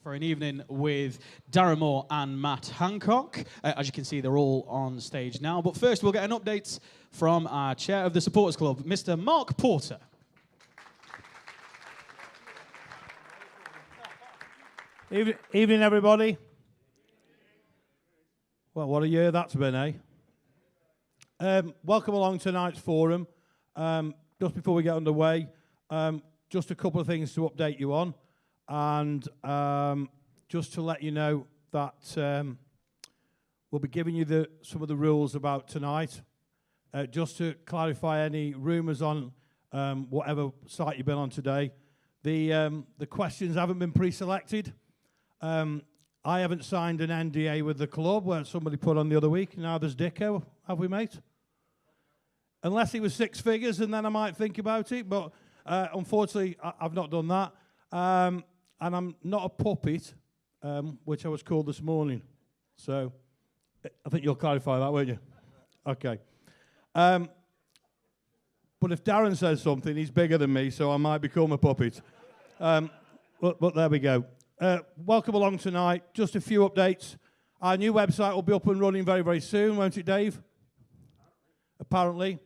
For an evening with Darren Moore and Matt Hancock. As you can see, they're all on stage now. But first, we'll get an update from our chair of the Supporters Club, Mr. Mark Porter. Evening, everybody. Well, what a year that's been, eh? Welcome along to tonight's forum. Just before we get underway, just a couple of things to update you on. And just to let you know that we'll be giving you some of the rules about tonight. Just to clarify any rumours on whatever site you've been on today. The questions haven't been pre-selected. I haven't signed an NDA with the club where somebody put on the other week. Now there's Dicko, have we, mate? Unless it was 6 figures, and then I might think about it. But unfortunately, I've not done that. And I'm not a puppet, which I was called this morning. So I think you'll clarify that, won't you? Okay. But if Darren says something, he's bigger than me, so I might become a puppet. But there we go. Welcome along tonight. Just a few updates. Our new website will be up and running very, very soon, won't it, Dave? Apparently.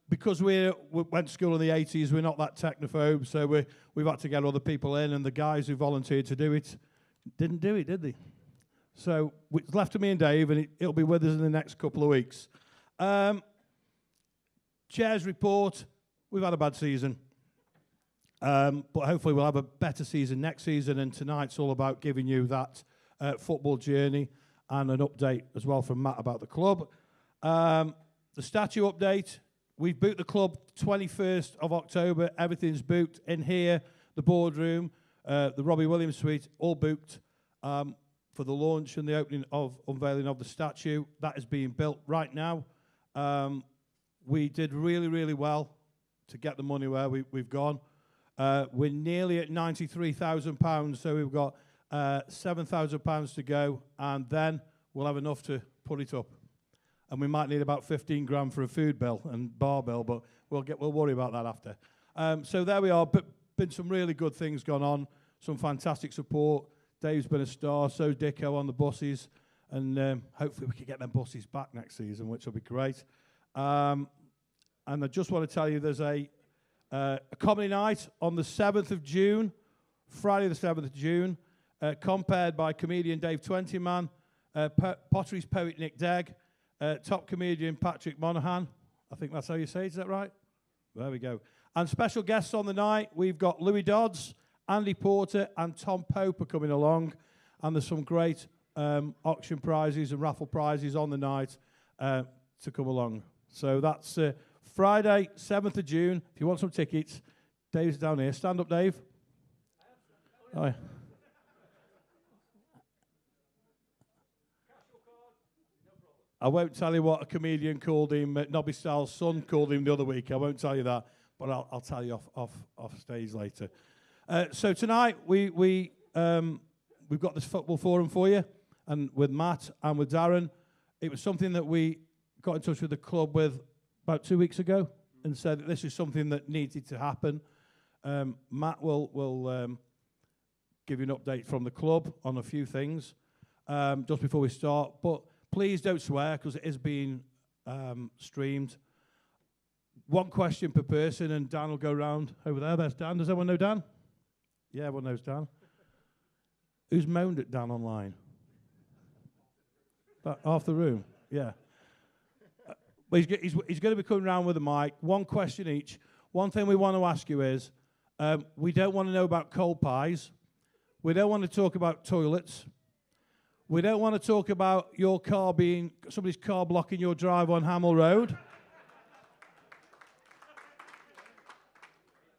Because we went to school in the 80s, we're not that technophobe, so we've had to get other people in, and the guys who volunteered to do it didn't do it, did they? So it's left to me and Dave, and it'll be with us in the next couple of weeks. Chair's report, we've had a bad season, but hopefully we'll have a better season next season, and tonight's all about giving you that football journey and an update as well from Matt about the club. The statue update. We've booked the club 21st of October. Everything's booked in here, the boardroom, the Robbie Williams suite, all booked for the launch and the unveiling of the statue. That is being built right now. We did really, really well to get the money where we've gone. We're nearly at £93,000, so we've got £7,000 to go, and then we'll have enough to put it up. And we might need about 15 grand for a food bill and bar bill, but we'll worry about that after. So there we are. Been some really good things gone on. Some fantastic support. Dave's been a star. So's Dicko on the buses, and hopefully we can get them buses back next season, which will be great. And I just want to tell you, there's a comedy night on the 7th of June, Friday the 7th of June, compared by comedian Dave Twentyman, Potteries poet Nick Degg. Top comedian Patrick Monaghan. I think that's how you say it, is that right? There we go. And special guests on the night, we've got Louis Dodds, Andy Porter, and Tom Pope are coming along. And there's some great auction prizes and raffle prizes on the night to come along. So that's Friday, 7th of June. If you want some tickets, Dave's down here. Stand up, Dave. Oh, yeah. I won't tell you what a comedian called him, Nobby Styles' son called him the other week. I won't tell you that, but I'll tell you off stage later. So tonight we've got this football forum for you, and with Matt and with Darren. It was something that we got in touch with the club with about 2 weeks ago and said that this is something that needed to happen. Matt will give you an update from the club on a few things just before we start, but please don't swear, because it is being streamed. One question per person, and Dan will go round over there. There's Dan. Does everyone know Dan? Yeah, everyone knows Dan. Who's moaned at Dan online? About half the room. Yeah. But he's going to be coming round with a mic. One question each. One thing we want to ask you is, we don't want to know about cold pies. We don't want to talk about toilets. We don't want to talk about your car being, somebody's car blocking your drive on Hamel Road.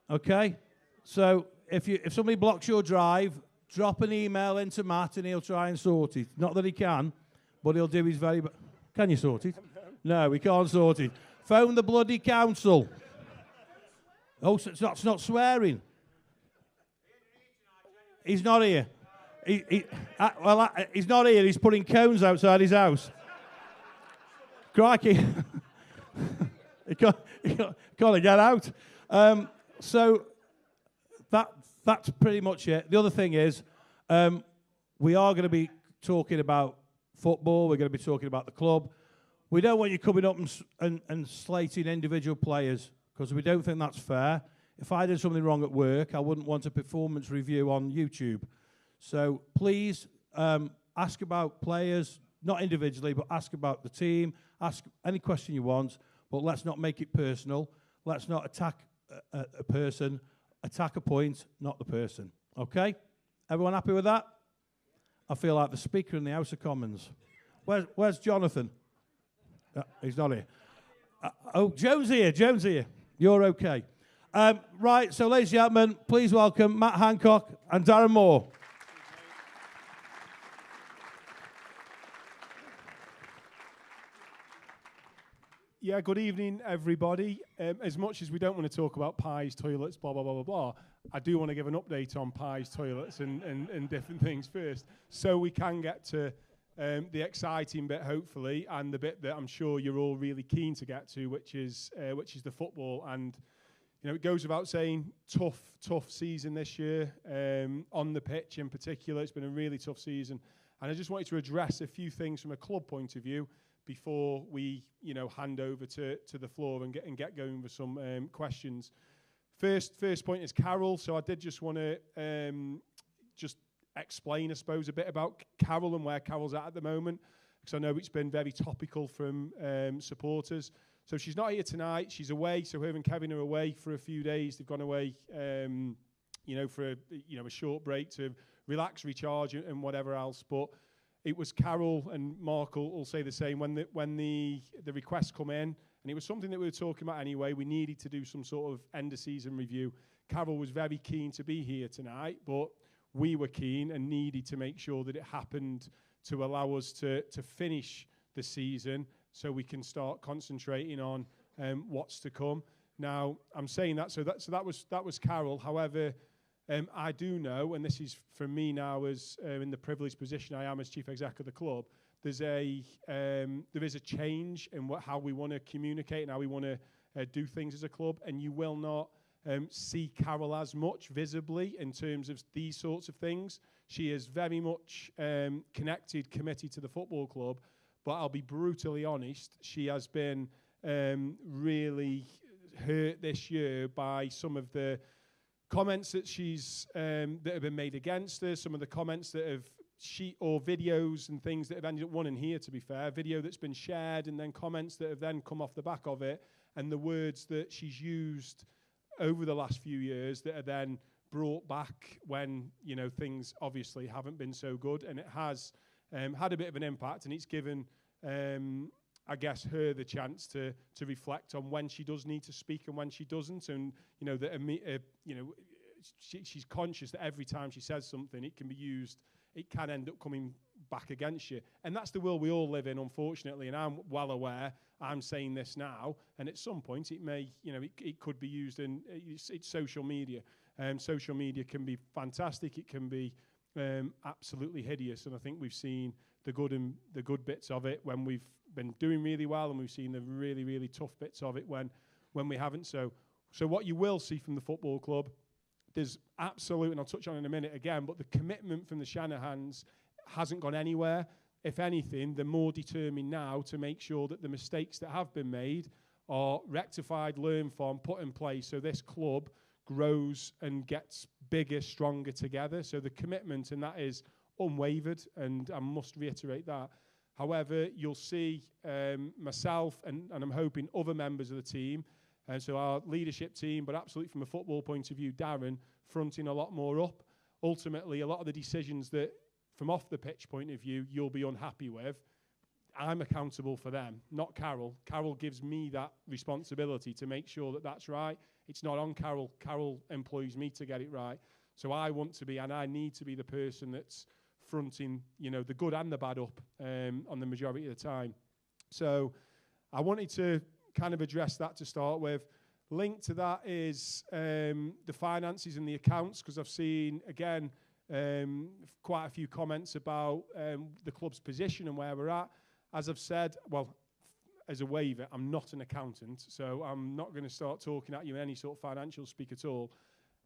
Okay? So if somebody blocks your drive, drop an email into Matt and he'll try and sort it. Not that he can, but he'll do his very best. Can you sort it? No, we can't sort it. Phone the bloody council. Oh, so it's not swearing. He's not here. He's not here. He's putting cones outside his house. Crikey. He can't get out. So that's pretty much it. The other thing is, We are going to be talking about football. We're going to be talking about the club. We don't want you coming up and slating individual players because we don't think that's fair. If I did something wrong at work, I wouldn't want a performance review on YouTube. So please ask about players, not individually, but ask about the team. Ask any question you want, but let's not make it personal. Let's not attack a person. Attack a point, not the person. Okay? Everyone happy with that? I feel like the Speaker in the House of Commons. Where's Jonathan? He's not here. Jones here. You're okay. Right, so ladies and gentlemen, please welcome Matt Hancock and Darren Moore. Yeah, good evening, everybody. As much as we don't want to talk about pies, toilets, blah, blah, blah, blah, blah, I do want to give an update on pies, toilets, and different things first, so we can get to the exciting bit, hopefully, and the bit that I'm sure you're all really keen to get to, which is the football. And you know, it goes without saying, tough season this year on the pitch in particular. It's been a really tough season, and I just wanted to address a few things from a club point of view before we, hand over to the floor and get going with some questions. First point is Carol. So I did just want to just explain, I suppose, a bit about Carol and where Carol's at the moment, because I know it's been very topical from supporters. So she's not here tonight. She's away. So her and Kevin are away for a few days. They've gone away, for a short break to relax, recharge, and whatever else. But it was Carol, and Mark will say the same, when the requests come in, and it was something that we were talking about anyway. We needed to do some sort of end-of-season review. Carol was very keen to be here tonight, but we were keen and needed to make sure that it happened to allow us to finish the season so we can start concentrating on what's to come. Now, I'm saying that, so that was Carol. However, I do know, and this is for me now as in the privileged position I am as chief exec of the club, there is a change in how we want to communicate and how we want to do things as a club, and you will not see Carol as much visibly in terms of these sorts of things. She is very much committed to the football club, but I'll be brutally honest, she has been really hurt this year by some of the comments that that have been made against her, some of the comments that have or videos and things that have ended up, one in here to be fair, video that's been shared, and then comments that have then come off the back of it, and the words that she's used over the last few years that are then brought back when things obviously haven't been so good, and it has had a bit of an impact, and it's given I guess her the chance to reflect on when she does need to speak and when she doesn't, and she's conscious that every time she says something, it can be used, it can end up coming back against you, and that's the world we all live in, unfortunately. And I'm well aware. I'm saying this now, and at some point it may, it could be used in it's social media. Social media can be fantastic. It can be absolutely hideous, and I think we've seen the good bits of it when we've been doing really well, and we've seen the really, really tough bits of it when we haven't. So what you will see from the football club, there's absolute, and I'll touch on it in a minute again, but the commitment from the Shanahans hasn't gone anywhere. If anything, they're more determined now to make sure that the mistakes that have been made are rectified, learned from, put in place, so this club grows and gets bigger, stronger together. So the commitment, and that is unwavered, and I must reiterate that. However, you'll see myself and I'm hoping other members of the team, and so our leadership team, but absolutely from a football point of view, Darren, fronting a lot more up. Ultimately, a lot of the decisions that, from off the pitch point of view, you'll be unhappy with, I'm accountable for them, not Carol. Carol gives me that responsibility to make sure that that's right. It's not on Carol. Carol employs me to get it right. So I want to be, and I need to be, the person that's fronting, the good and the bad up on the majority of the time. So I wanted to kind of address that to start with. Linked to that is the finances and the accounts, because I've seen, again, quite a few comments about the club's position and where we're at. As I've said, well, as a waiver, I'm not an accountant, so I'm not going to start talking at you in any sort of financial speak at all.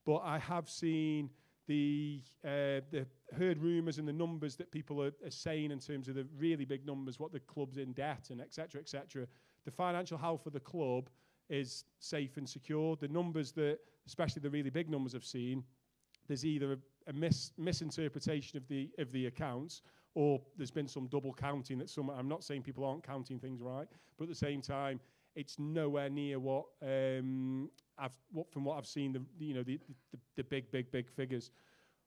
But I have seen the heard rumours and the numbers that people are saying in terms of the really big numbers, what the club's in debt and et cetera, the financial health of the club is safe and secure. The numbers that, especially the really big numbers I've seen, there's either a misinterpretation of the accounts, or there's been some double counting that some. I'm not saying people aren't counting things right, but at the same time, it's nowhere near what from what I've seen, the big figures.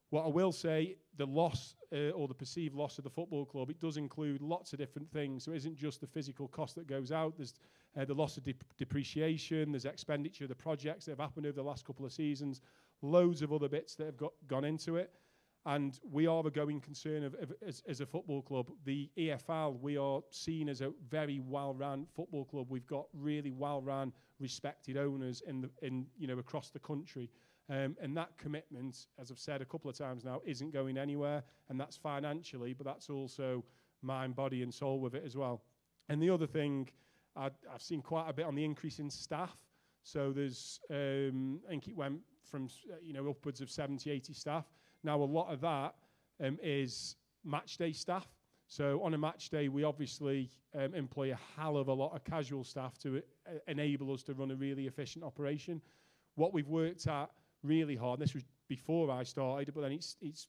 What I will say, the loss or the perceived loss of the football club, it does include lots of different things. So it isn't just the physical cost that goes out. There's the loss of depreciation. There's expenditure of the projects that have happened over the last couple of seasons. Loads of other bits that have gone into it. And we are a going concern as a football club. The EFL, we are seen as a very well-run football club. We've got really well-run, respected owners across the country. And that commitment, as I've said a couple of times now, isn't going anywhere. And that's financially, but that's also mind, body and soul with it as well. And the other thing, I've seen quite a bit on the increase in staff. So there's, I think it went from, upwards of 70, 80 staff. Now, a lot of that is match day staff. So on a match day, we obviously employ a hell of a lot of casual staff to enable us to run a really efficient operation. What we've worked at really hard, and this was before I started, but then it's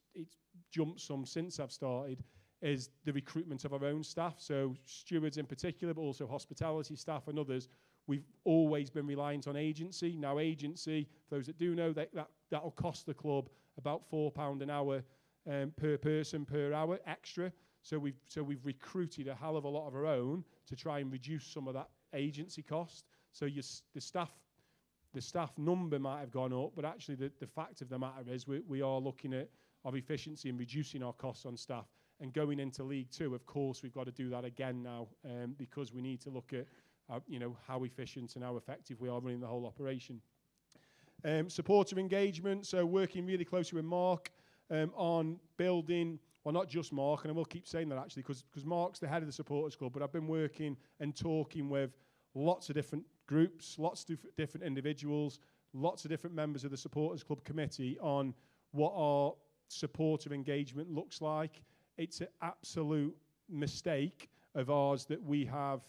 jumped some since I've started, is the recruitment of our own staff. So stewards in particular, but also hospitality staff and others. We've always been reliant on agency. Now agency, for those that do know, that'll cost the club about £4 an hour per person per hour extra. So we've recruited a hell of a lot of our own to try and reduce some of that agency cost. So the staff number might have gone up, but actually the fact of the matter is we are looking at our efficiency and reducing our costs on staff. And going into League Two, of course, we've got to do that again now because we need to look at how efficient and how effective we are running the whole operation. Supporter engagement, so working really closely with Mark on building, well, not just Mark, and I will keep saying that actually, because Mark's the head of the supporters club, but I've been working and talking with lots of different groups, lots of different individuals, lots of different members of the supporters club committee on what our supporter engagement looks like. It's an absolute mistake of ours that we have,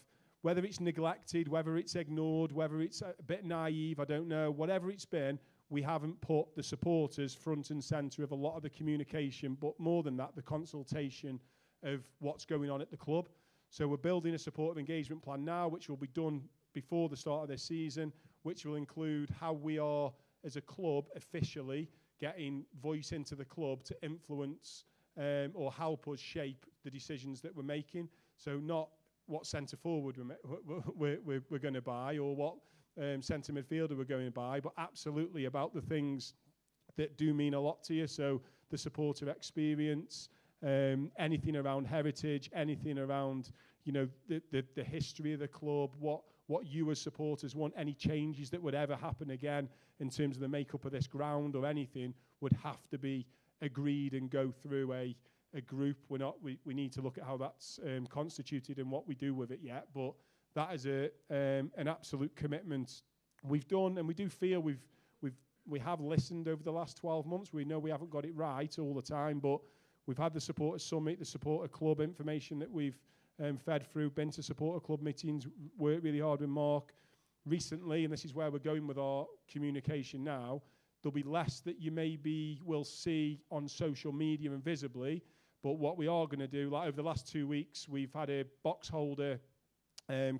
whether it's neglected, whether it's ignored, whether it's a bit naive, I don't know, whatever it's been, we haven't put the supporters front and centre of a lot of the communication, but more than that, the consultation of what's going on at the club. So we're building a supporter engagement plan now, which will be done before the start of this season, which will include how we are, as a club, officially getting voice into the club to influence or help us shape the decisions that we're making. So not what centre forward we're going to buy or what centre midfielder we're going to buy, but absolutely about the things that do mean a lot to you. So the supporter experience, anything around heritage, anything around the history of the club, what you as supporters want, any changes that would ever happen again in terms of the makeup of this ground or anything would have to be agreed and go through a group. We need to look at how that's constituted and what we do with it yet, but that is an absolute commitment we've done, and we do feel we have listened over the last 12 months. We know we haven't got it right all the time, but we've had the supporter summit, the supporter club information that we've fed through, been to supporter club meetings, worked really hard with Mark recently, and this is where we're going with our communication now. There'll be less that you maybe will see on social media and visibly, but what we are going to do, like over the last 2 weeks, we've had a box holder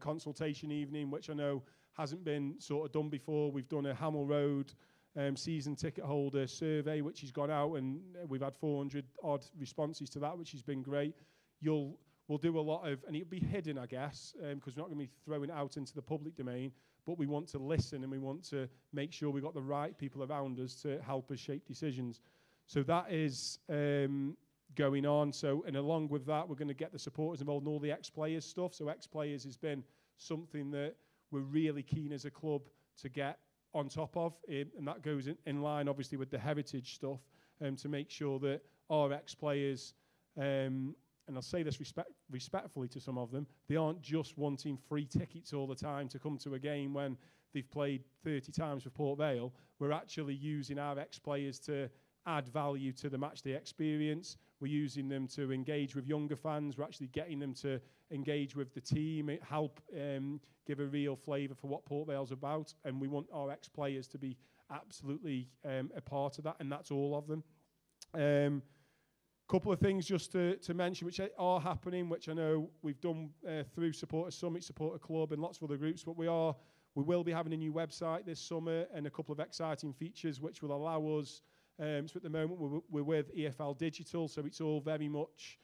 consultation evening, which I know hasn't been sort of done before. We've done a Hamel Road season ticket holder survey, which has gone out, and we've had 400 odd responses to that, which has been great. We'll do a lot of, and it'll be hidden, I guess, because we're not going to be throwing it out into the public domain, but we want to listen and we want to make sure we've got the right people around us to help us shape decisions. So that is going on. So, and along with that, we're going to get the supporters involved in all the ex-players stuff. So ex-players has been something that we're really keen as a club to get on top of, and that goes in line, obviously, with the heritage stuff, to make sure that our ex-players, and I'll say this respectfully to some of them, they aren't just wanting free tickets all the time to come to a game when they've played 30 times for Port Vale. We're actually using our ex-players to add value to the matchday experience. We're using them to engage with younger fans. We're actually getting them to engage with the team, help give a real flavour for what Port Vale's about. And we want our ex-players to be absolutely a part of that, and that's all of them. Couple of things just to mention which are happening, which I know we've done through Supporter Summit, Supporter Club, and lots of other groups, but we will be having a new website this summer and a couple of exciting features which will allow us. So at the moment we're with EFL Digital, so it's all very much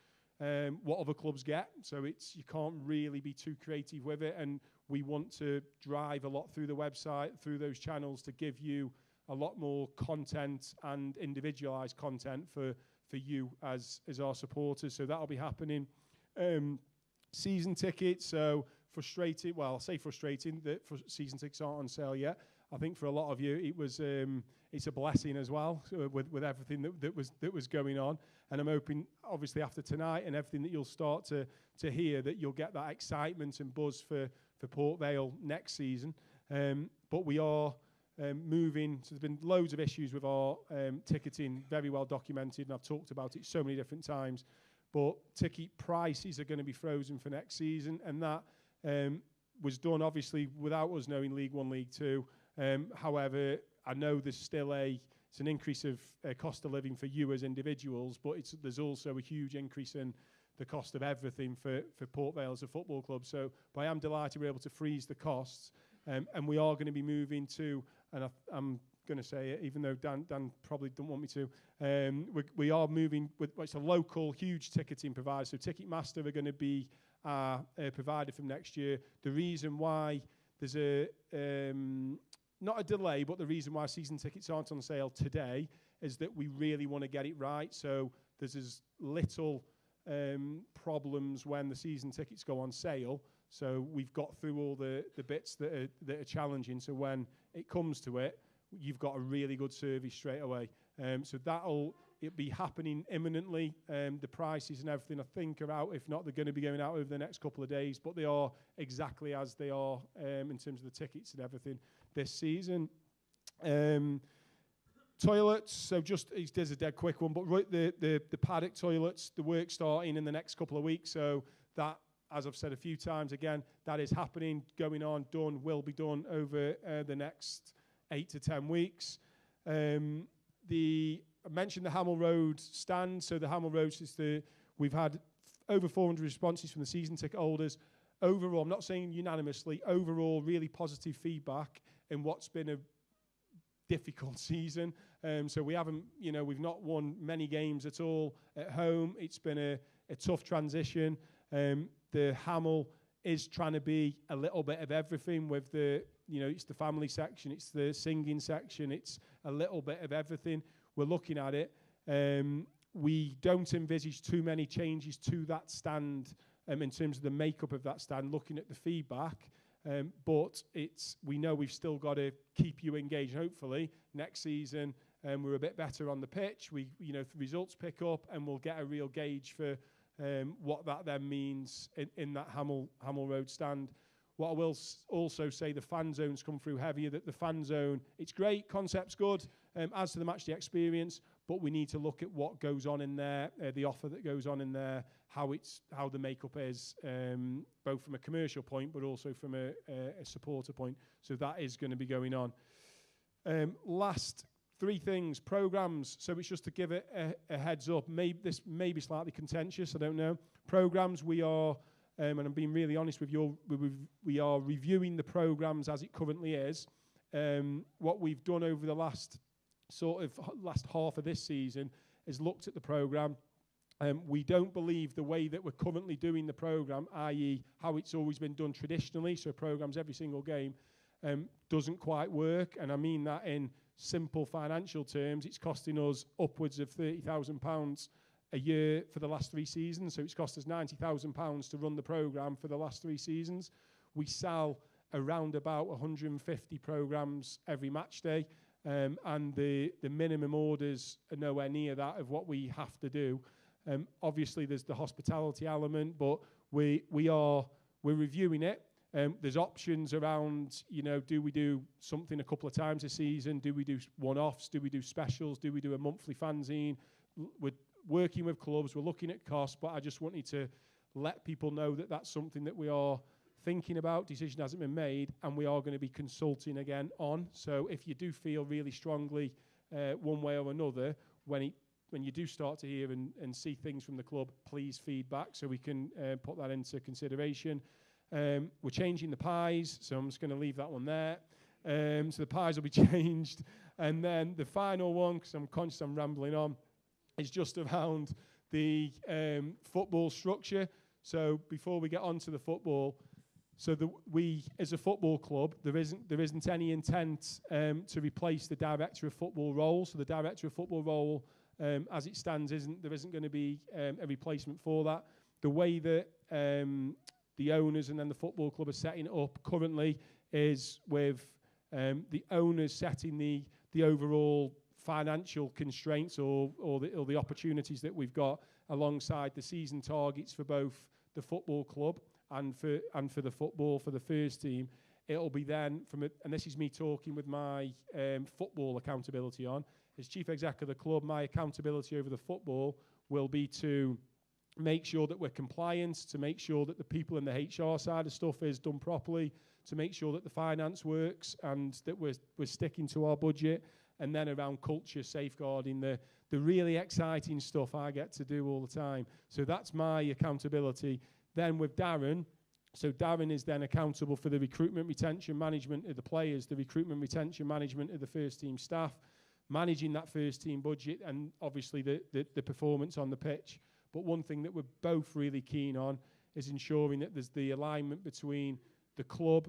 what other clubs get. So you can't really be too creative with it, and we want to drive a lot through the website, through those channels, to give you a lot more content and individualised content for you as our supporters. So that'll be happening. Season tickets, so frustrating. Well, I'll say frustrating that season tickets aren't on sale yet. I think for a lot of you, it was it's a blessing as well with everything that was going on. And I'm hoping, obviously, after tonight and everything that you'll start to hear, that you'll get that excitement and buzz for Port Vale next season. But we are moving. So there's been loads of issues with our ticketing, very well documented, and I've talked about it so many different times. But ticket prices are going to be frozen for next season, and that was done obviously without us knowing League One, League Two. However, I know there's still it's an increase of cost of living for you as individuals, but there's also a huge increase in the cost of everything for Port Vale as a football club. So, but I am delighted we're able to freeze the costs, and we are going to be moving to, and I'm going to say it, even though Dan probably don't want me to. We are moving with it's a local huge ticketing provider. So Ticketmaster are going to be our provider from next year. The reason why there's not a delay, but the reason why season tickets aren't on sale today is that we really want to get it right. So there's as little problems when the season tickets go on sale. So we've got through all the bits that are challenging. So when it comes to it, you've got a really good service straight away. So it'll be happening imminently. The prices and everything, I think, are out. If not, they're going to be going out over the next couple of days. But they are exactly as they are in terms of the tickets and everything this season. Toilets, so there's a dead quick one, but the paddock toilets, the work starting in the next couple of weeks. So that, as I've said a few times, again, that is happening, going on, done, will be done over the next 8 to 10 weeks. I mentioned the Hamel Road stand. So the Hamel Road we've had over 400 responses from the season ticket holders. Overall, I'm not saying unanimously, overall really positive feedback in what's been a difficult season. So we've not won many games at all at home. It's been a tough transition. The Hamel is trying to be a little bit of everything with it's the family section, it's the singing section, it's a little bit of everything. We're looking at it. We don't envisage too many changes to that stand in terms of the makeup of that stand, looking at the feedback. But we know we've still got to keep you engaged. Hopefully next season we're a bit better on the pitch. The results pick up, and we'll get a real gauge for what that then means in that Hamel Road stand. What I will also say, the fan zones come through heavier. That the fan zone, it's great, concept's good, as to the matchday experience, but we need to look at what goes on in there, the offer that goes on in there, how the makeup is, both from a commercial point, but also from a supporter point. So that is going to be going on. Last 3 things, programmes. So it's just to give it a heads up. This may be slightly contentious, I don't know. Programmes, we are, and I'm being really honest with you, we are reviewing the programmes as it currently is. What we've done over the last half of this season is looked at the programme. We don't believe the way that we're currently doing the programme, i.e. how it's always been done traditionally, so programmes every single game, doesn't quite work. And I mean that in simple financial terms. It's costing us upwards of £30,000 a year for the last 3 seasons. So it's cost us £90,000 to run the programme for the last 3 seasons. We sell around about 150 programmes every match day. And the minimum orders are nowhere near that of what we have to do. Obviously, there's the hospitality element, but we're reviewing it. There's options around, do we do something a couple of times a season? Do we do one-offs? Do we do specials? Do we do a monthly fanzine? We're working with clubs. We're looking at costs, but I just wanted to let people know that that's something that we are thinking about. Decision hasn't been made, and we are going to be consulting again on. So if you do feel really strongly one way or another, when you do start to hear and see things from the club, please feedback so we can put that into consideration. We're changing the pies, so I'm just going to leave that one there. So the pies will be changed. And then the final one, because I'm conscious I'm rambling on, is just around the football structure. So before we get on to the football, we as a football club, there isn't any intent to replace the director of football role. So the director of football role, as it stands, there isn't going to be a replacement for that. The way that the owners and then the football club are setting it up currently is with the owners setting the overall financial constraints or the opportunities that we've got alongside the season targets for both the football club and for the football for the first team. It'll be then and this is me talking with my football accountability on. As chief exec of the club, my accountability over the football will be to make sure that we're compliant, to make sure that the people in the HR side of stuff is done properly, to make sure that the finance works and that we're sticking to our budget, and then around culture, safeguarding the really exciting stuff I get to do all the time. So that's my accountability. Then with Darren, so Darren is then accountable for the recruitment, retention, management of the players, the recruitment, retention, management of the first team staff, managing that first team budget, and obviously the performance on the pitch. But one thing that we're both really keen on is ensuring that there's the alignment between the club,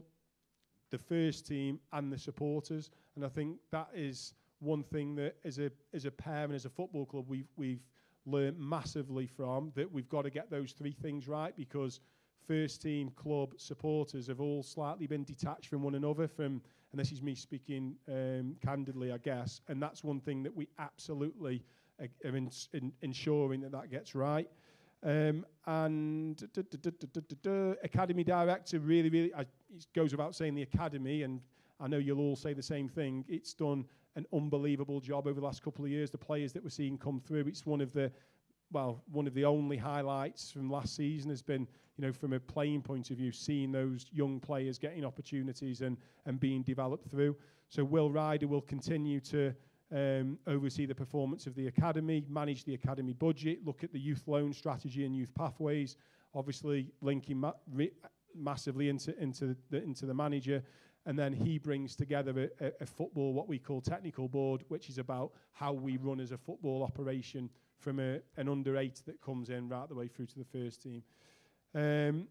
the first team, and the supporters. And I think that is one thing that as a pair and as a football club we've learned massively from, that we've got to get those three things right, because first team, club, supporters have all slightly been detached from one another, and this is me speaking candidly, I guess, and that's one thing that we absolutely are ensuring that gets right. And academy director, really, it goes without saying, the academy, and I know you'll all say the same thing, it's done an unbelievable job over the last couple of years. The players that we're seeing come through, it's one of the only highlights from last season has been, from a playing point of view, seeing those young players getting opportunities and being developed through. So Will Ryder will continue to oversee the performance of the academy, manage the academy budget, look at the youth loan strategy and youth pathways, obviously linking massively into the manager. And then he brings together a football, what we call technical board, which is about how we run as a football operation from an under-8 that comes in right the way through to the first team. And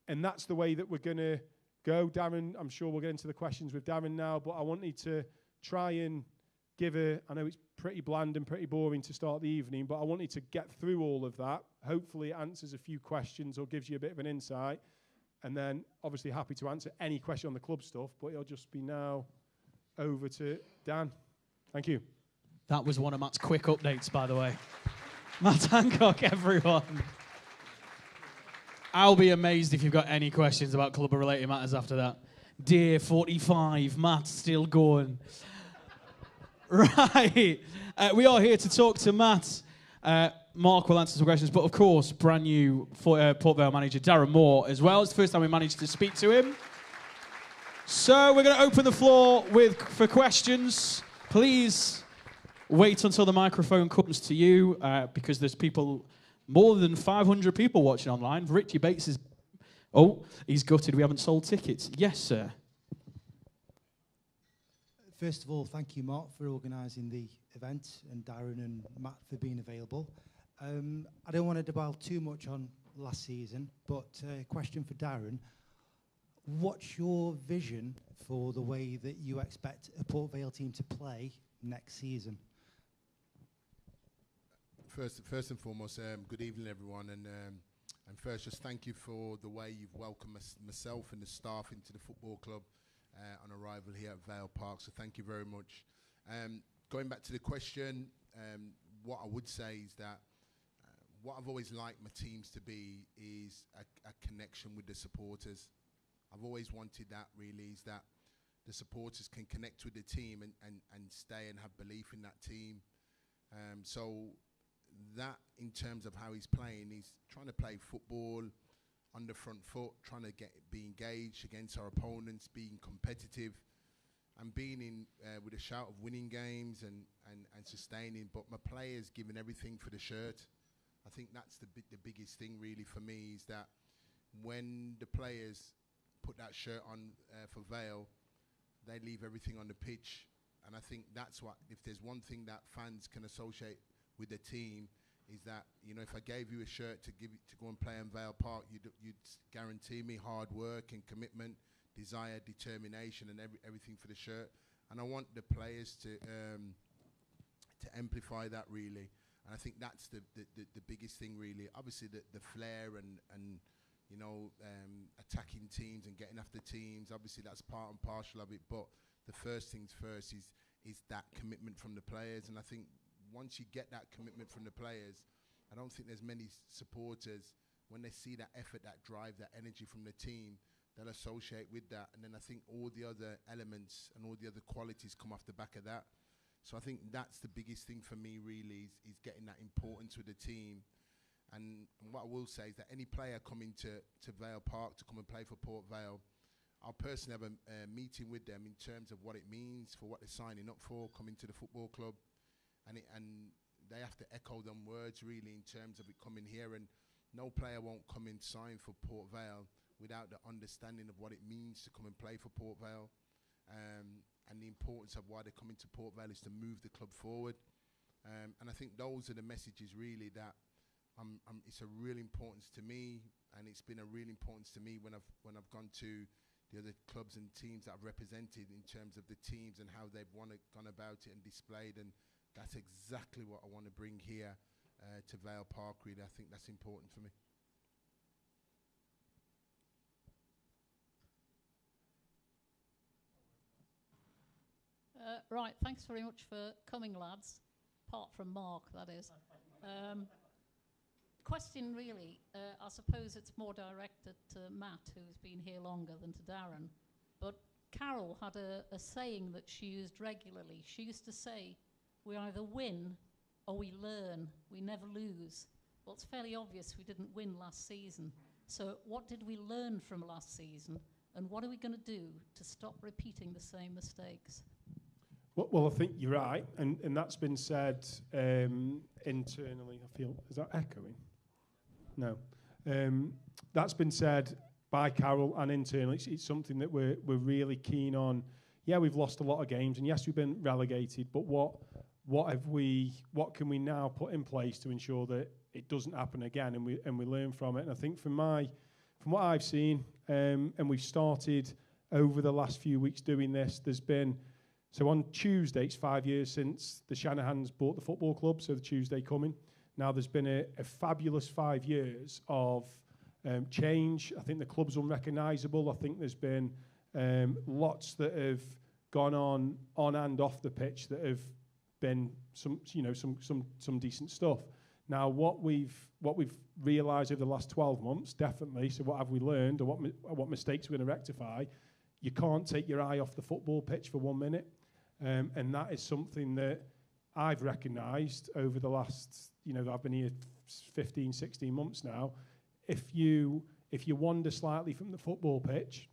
that's the way that we're going to go. Darren, I'm sure we'll get into the questions with Darren now, but I wanted to try and I know it's pretty bland and pretty boring to start the evening, but I wanted to get through all of that. Hopefully it answers a few questions or gives you a bit of an insight. And then obviously happy to answer any question on the club stuff, but it'll just be now over to Dan. Thank you. That was one of Matt's quick updates, by the way. Matt Hancock, everyone. I'll be amazed if you've got any questions about club-related matters after that. Dear 45, Matt's still going. Right. We are here to talk to Matt. Mark will answer some questions, but of course, brand new Port Vale manager Darren Moore as well. It's the first time we managed to speak to him. So we're going to open the floor for questions. Please wait until the microphone comes to you, because there's more than 500 people watching online. Richie Bates is... Oh, he's gutted. We haven't sold tickets. Yes, sir. First of all, thank you, Mark, for organising the event, and Darren and Matt for being available. I don't want to dwell too much on last season, but a question for Darren. What's your vision for the way that you expect a Port Vale team to play next season? First and foremost, good evening, everyone, and first, just thank you for the way you've welcomed myself and the staff into the football club on arrival here at Vale Park. So thank you very much. Going back to the question, what I would say is that what I've always liked my teams to be is a connection with the supporters. I've always wanted that, really, is that the supporters can connect with the team and stay and have belief in that team. So that, in terms of how he's playing, he's trying to play football on the front foot, trying to be engaged against our opponents, being competitive, and being in with a shout of winning games and sustaining. But my players giving everything for the shirt. I think that's the biggest thing, really, for me, is that when the players put that shirt on for Vale, they leave everything on the pitch. And I think that's what, if there's one thing that fans can associate with the team, is that, you know, if I gave you a shirt to go and play in Vale Park, you'd guarantee me hard work and commitment, desire, determination, and everything for the shirt. And I want the players to amplify that, really. And I think that's the biggest thing, really. Obviously, the flair and you know, attacking teams and getting after teams, obviously that's part and parcel of it. But the first things first is that commitment from the players. And I think once you get that commitment from the players, I don't think there's many supporters, when they see that effort, that drive, that energy from the team, they'll associate with that. And then I think all the other elements and all the other qualities come off the back of that. So I think that's the biggest thing for me, really, is getting that importance with the team. And what I will say is that any player coming to Vale Park to come and play for Port Vale, I'll personally have a meeting with them in terms of what it means for what they're signing up for, coming to the football club. And they have to echo them words, really, in terms of it coming here. And no player won't come and sign for Port Vale without the understanding of what it means to come and play for Port Vale. And the importance of why they're coming to Port Vale is to move the club forward. And I think those are the messages, really, that it's a real importance to me, and it's been a real importance to me when I've gone to the other clubs and teams that I've represented, in terms of the teams and how they've gone about it and displayed. And that's exactly what I want to bring here to Vale Park, really. I think that's important for me. Right, thanks very much for coming, lads. Apart from Mark, that is. Question, really, I suppose it's more directed to Matt, who's been here longer than to Darren. But Carol had a saying that she used regularly. She used to say, we either win or we learn. We never lose. Well, it's fairly obvious we didn't win last season. So what did we learn from last season? And what are we going to do to stop repeating the same mistakes? Well, I think you're right, and that's been said internally. I feel, is that echoing? No. That's been said by Carol and internally. It's something that we're really keen on. Yeah, we've lost a lot of games, and yes, we've been relegated, but what can we now put in place to ensure that it doesn't happen again, and we learn from it? And I think from what I've seen, and we've started over the last few weeks doing this, there's been, so on Tuesday, it's 5 years since the Shanahans bought the football club, so the Tuesday coming. Now there's been a fabulous 5 years of change. I think the club's unrecognisable. I think there's been lots that have gone on and off the pitch that have been some decent stuff. Now what we've realised over the last 12 months, definitely. So what have we learned, or what mistakes we're going to rectify? You can't take your eye off the football pitch for 1 minute, and that is something that I've recognised over the last, I've been here 15, 16 months now. If you wander slightly from the football pitch,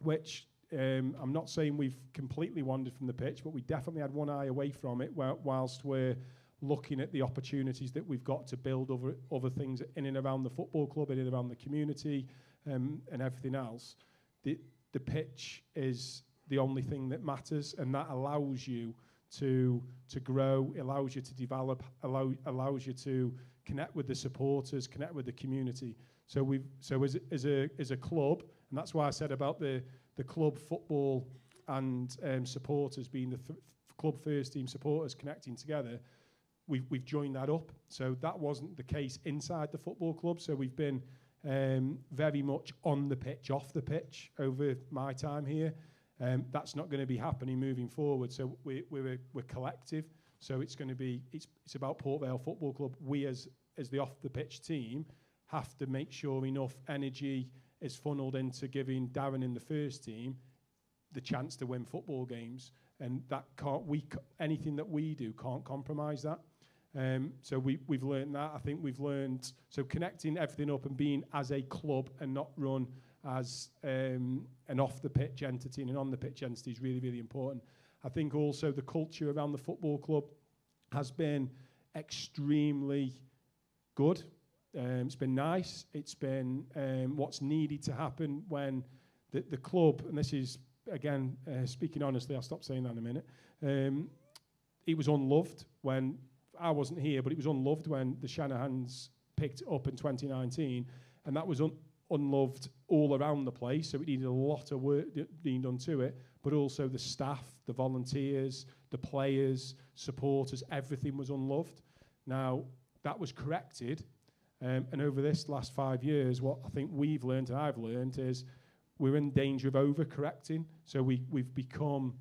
which I'm not saying we've completely wandered from the pitch, but we definitely had one eye away from it whilst we're looking at the opportunities that we've got to build other things in and around the football club, in and around the community, and everything else. The pitch is the only thing that matters, and that allows you to grow, allows you to develop, allows you to connect with the supporters, connect with the community. So as a club, and that's why I said about the club football and supporters being the club first team supporters connecting together. We've joined that up. So that wasn't the case inside the football club. So we've been very much on the pitch, off the pitch over my time here. That's not going to be happening moving forward. So we're collective. So it's going to be it's about Port Vale Football Club. We as the off the pitch team have to make sure enough energy is funneled into giving Darren in the first team the chance to win football games, and that anything that we do can't compromise that. So we've learned that. I think we've learned, so connecting everything up and being as a club and not run as an off-the-pitch entity and an on-the-pitch entity is really, really important. I think also the culture around the football club has been extremely good. It's been nice. It's been what's needed to happen when the club, and this is, again, speaking honestly, I'll stop saying that in a minute, it was unloved when, I wasn't here, but it was unloved when the Shanahans picked it up in 2019, and that was unloved all around the place, so it needed a lot of work being done to it, but also the staff, the volunteers, the players, supporters, everything was unloved. Now, that was corrected, and over this last 5 years, what I think we've learned and I've learned is we're in danger of over-correcting, so we've become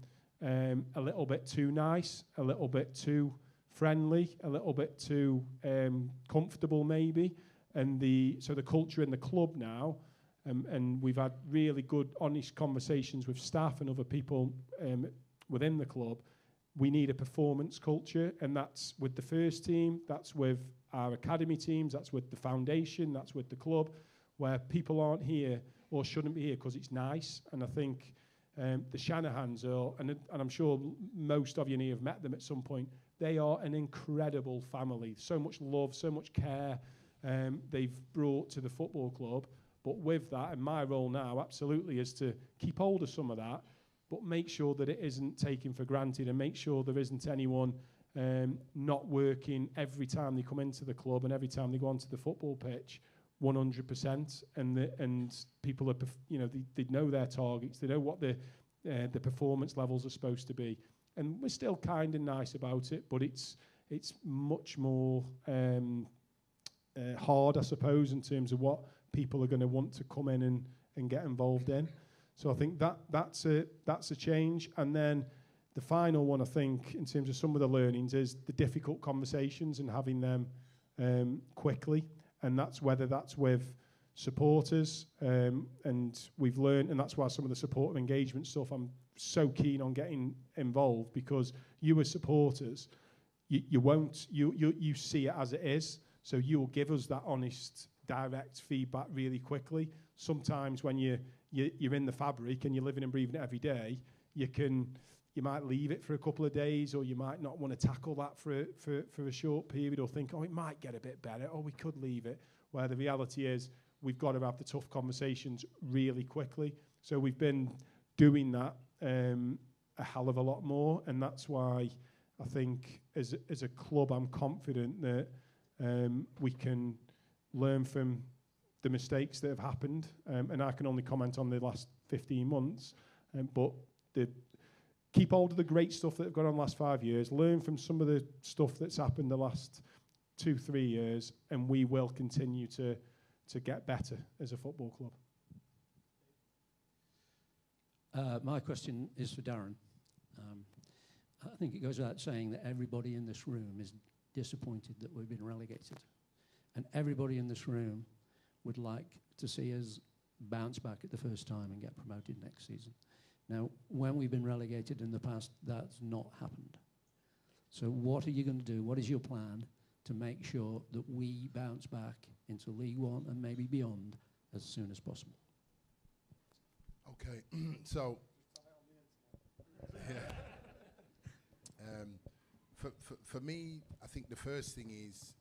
a little bit too nice, a little bit too friendly, a little bit too comfortable maybe, and so the culture in the club now, and we've had really good, honest conversations with staff and other people within the club. We need a performance culture, and that's with the first team, that's with our academy teams, that's with the foundation, that's with the club, where people aren't here or shouldn't be here because it's nice. And I think the Shanahans are, and I'm sure most of you here have met them at some point, they are an incredible family. So much love, so much care they've brought to the football club. But with that, and my role now absolutely is to keep hold of some of that, but make sure that it isn't taken for granted, and make sure there isn't anyone not working every time they come into the club and every time they go onto the football pitch 100%. And people are, they know their targets, they know what the performance levels are supposed to be. And we're still kind and nice about it, but it's much more hard, I suppose, in terms of what people are going to want to come in and get involved in. So I think that's a change. And then the final one, I think, in terms of some of the learnings, is the difficult conversations and having them quickly. And that's whether that's with supporters, and we've learned, and that's why some of the supportive engagement stuff I'm so keen on getting involved, because you as supporters, you see it as it is, so you'll give us that honest, direct feedback really quickly. Sometimes when you're in the fabric and you're living and breathing it every day, you might leave it for a couple of days, or you might not want to tackle that for a short period, or think, oh, it might get a bit better, or we could leave it. Where the reality is, we've got to have the tough conversations really quickly. So we've been doing that a hell of a lot more, and that's why I think as a club, I'm confident that we can learn from the mistakes that have happened, and I can only comment on the last 15 months, but keep hold of the great stuff that have gone on the last 5 years, learn from some of the stuff that's happened the last 2-3 years, and we will continue to get better as a football club. My question is for Darren. I think it goes without saying that everybody in this room is disappointed that we've been relegated. And everybody in this room would like to see us bounce back at the first time and get promoted next season. Now, when we've been relegated in the past, that's not happened. So what are you going to do? What is your plan to make sure that we bounce back into League One and maybe beyond as soon as possible? Okay, so yeah. For me, I think the first thing is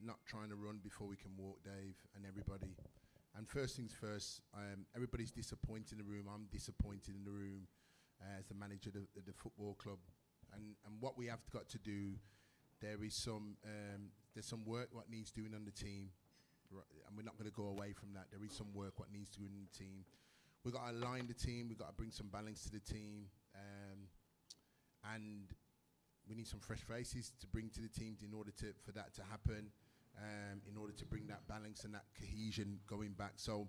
not trying to run before we can walk, Dave, and everybody. And first things first, everybody's disappointed in the room. I'm disappointed in the room as the manager of the football club. And what we have got to do, there's some work what needs doing on the team, and we're not going to go away from that. There is some work what needs doing on the team. We've got to align the team. We've got to bring some balance to the team, and we need some fresh faces to bring to the team in order for that to happen, in order to bring that balance and that cohesion going back. So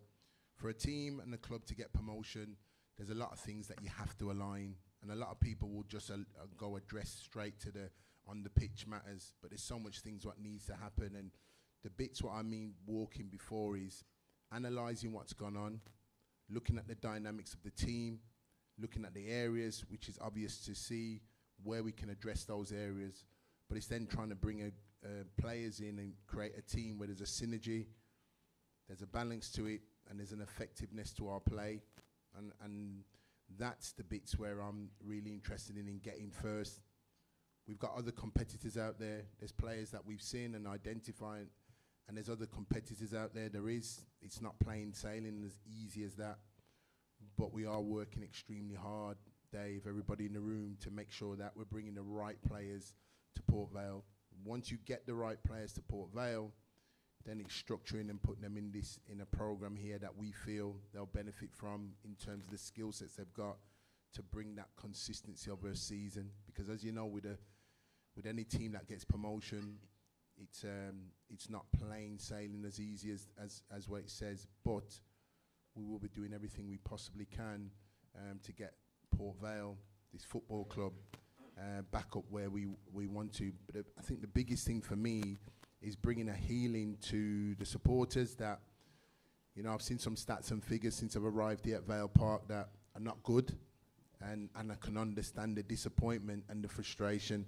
for a team and a club to get promotion, there's a lot of things that you have to align, and a lot of people will just go address straight to the on the pitch matters, but there's so much things what needs to happen. And the bits what I mean walking before is analysing what's gone on, looking at the dynamics of the team, looking at the areas which is obvious to see where we can address those areas. But it's then trying to bring players in and create a team where there's a synergy, there's a balance to it, and there's an effectiveness to our play. And that's the bits where I'm really interested in getting first. We've got other competitors out there. There's players that we've seen and identified, and there's other competitors out there. It's not plain sailing as easy as that. But we are working extremely hard, Dave, everybody in the room, to make sure that we're bringing the right players to Port Vale. Once you get the right players to Port Vale, then it's structuring and putting them in a program here that we feel they'll benefit from in terms of the skill sets they've got to bring that consistency over a season. Because as you know, with any team that gets promotion, it's not plain sailing as easy as what it says, but we will be doing everything we possibly can to get Port Vale, this football club, back up where we want to. But I think the biggest thing for me is bringing a healing to the supporters that, you know, I've seen some stats and figures since I've arrived here at Vale Park that are not good, and I can understand the disappointment and the frustration,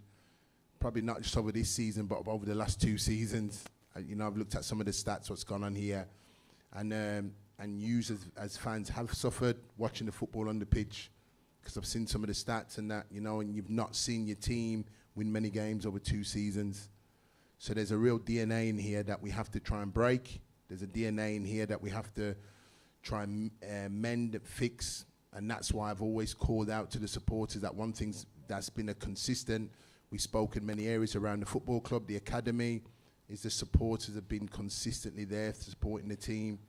probably not just over this season, but over the last 2 seasons. You know, I've looked at some of the stats, what's gone on here, and you as fans have suffered watching the football on the pitch, because I've seen some of the stats and that, you know, and you've not seen your team win many games over 2 seasons. So there's a real DNA in here that we have to try and break. There's a DNA in here that we have to try and mend, fix, and that's why I've always called out to the supporters that one thing that's been a consistent, we spoke in many areas around the football club, the academy, is the supporters have been consistently there supporting the team.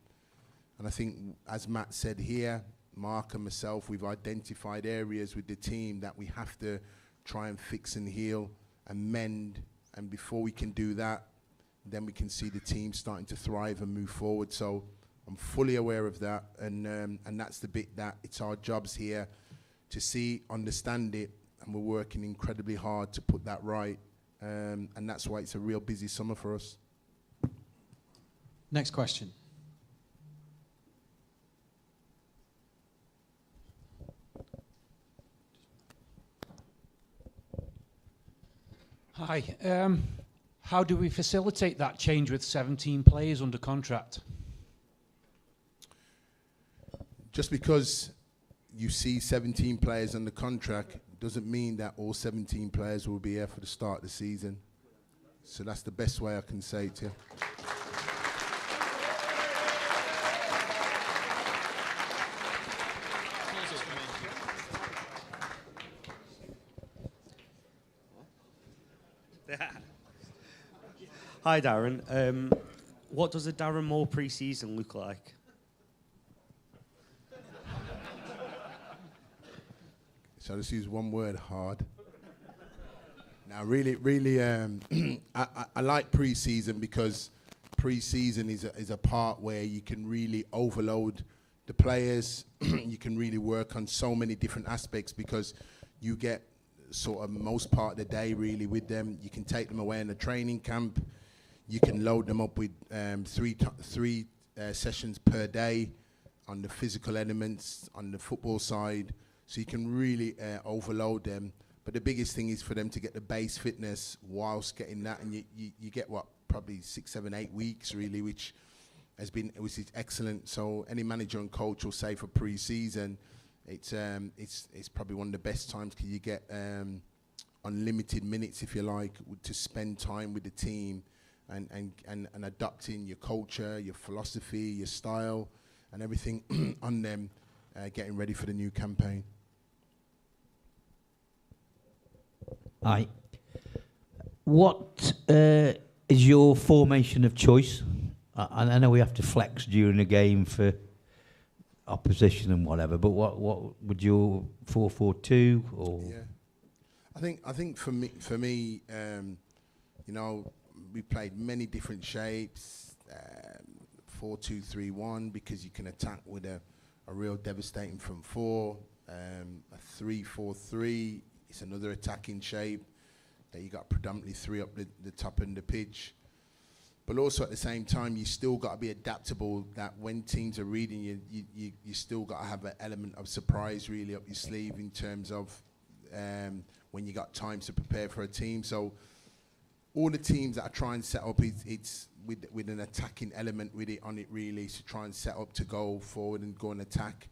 And I think, as Matt said here, Mark and myself, we've identified areas with the team that we have to try and fix and heal and mend. And before we can do that, then we can see the team starting to thrive and move forward. So I'm fully aware of that. And that's the bit that it's our jobs here to see, understand it, and we're working incredibly hard to put that right. And that's why it's a real busy summer for us. Next question. Hi. How do we facilitate that change with 17 players under contract? Just because you see 17 players under contract doesn't mean that all 17 players will be here for the start of the season. So that's the best way I can say it to you. Hi, Darren. What does a Darren Moore pre-season look like? So let's use one word: hard. Now, really, I like pre-season because pre-season is a part where you can really overload the players. You can really work on so many different aspects because you get sort of most part of the day really with them. You can take them away in a training camp. You can load them up with three sessions per day on the physical elements, on the football side. So you can really overload them. But the biggest thing is for them to get the base fitness whilst getting that. And you get, what, probably 6, 7, 8 weeks, really, which is excellent. So any manager and coach will say for pre-season, it's probably one of the best times because you get unlimited minutes, if you like, to spend time with the team and adapting your culture, your philosophy, your style, and everything on them, getting ready for the new campaign. Hi. What is your formation of choice? I know we have to flex during the game for opposition and whatever, but what would your 4-4-2 or? Yeah, I think for me, you know, we played many different shapes. 4-2-3-1 because you can attack with a real devastating front four. A 3-4-3. It's another attacking shape that you got predominantly 3 up the top end of the pitch. but also at the same time, you still got to be adaptable. That when teams are reading you, you still got to have an element of surprise really up your sleeve in terms of when you got time to prepare for a team. So all the teams that I try and set up, it's with an attacking element with it on it really, to try and set up to go forward and go and attack.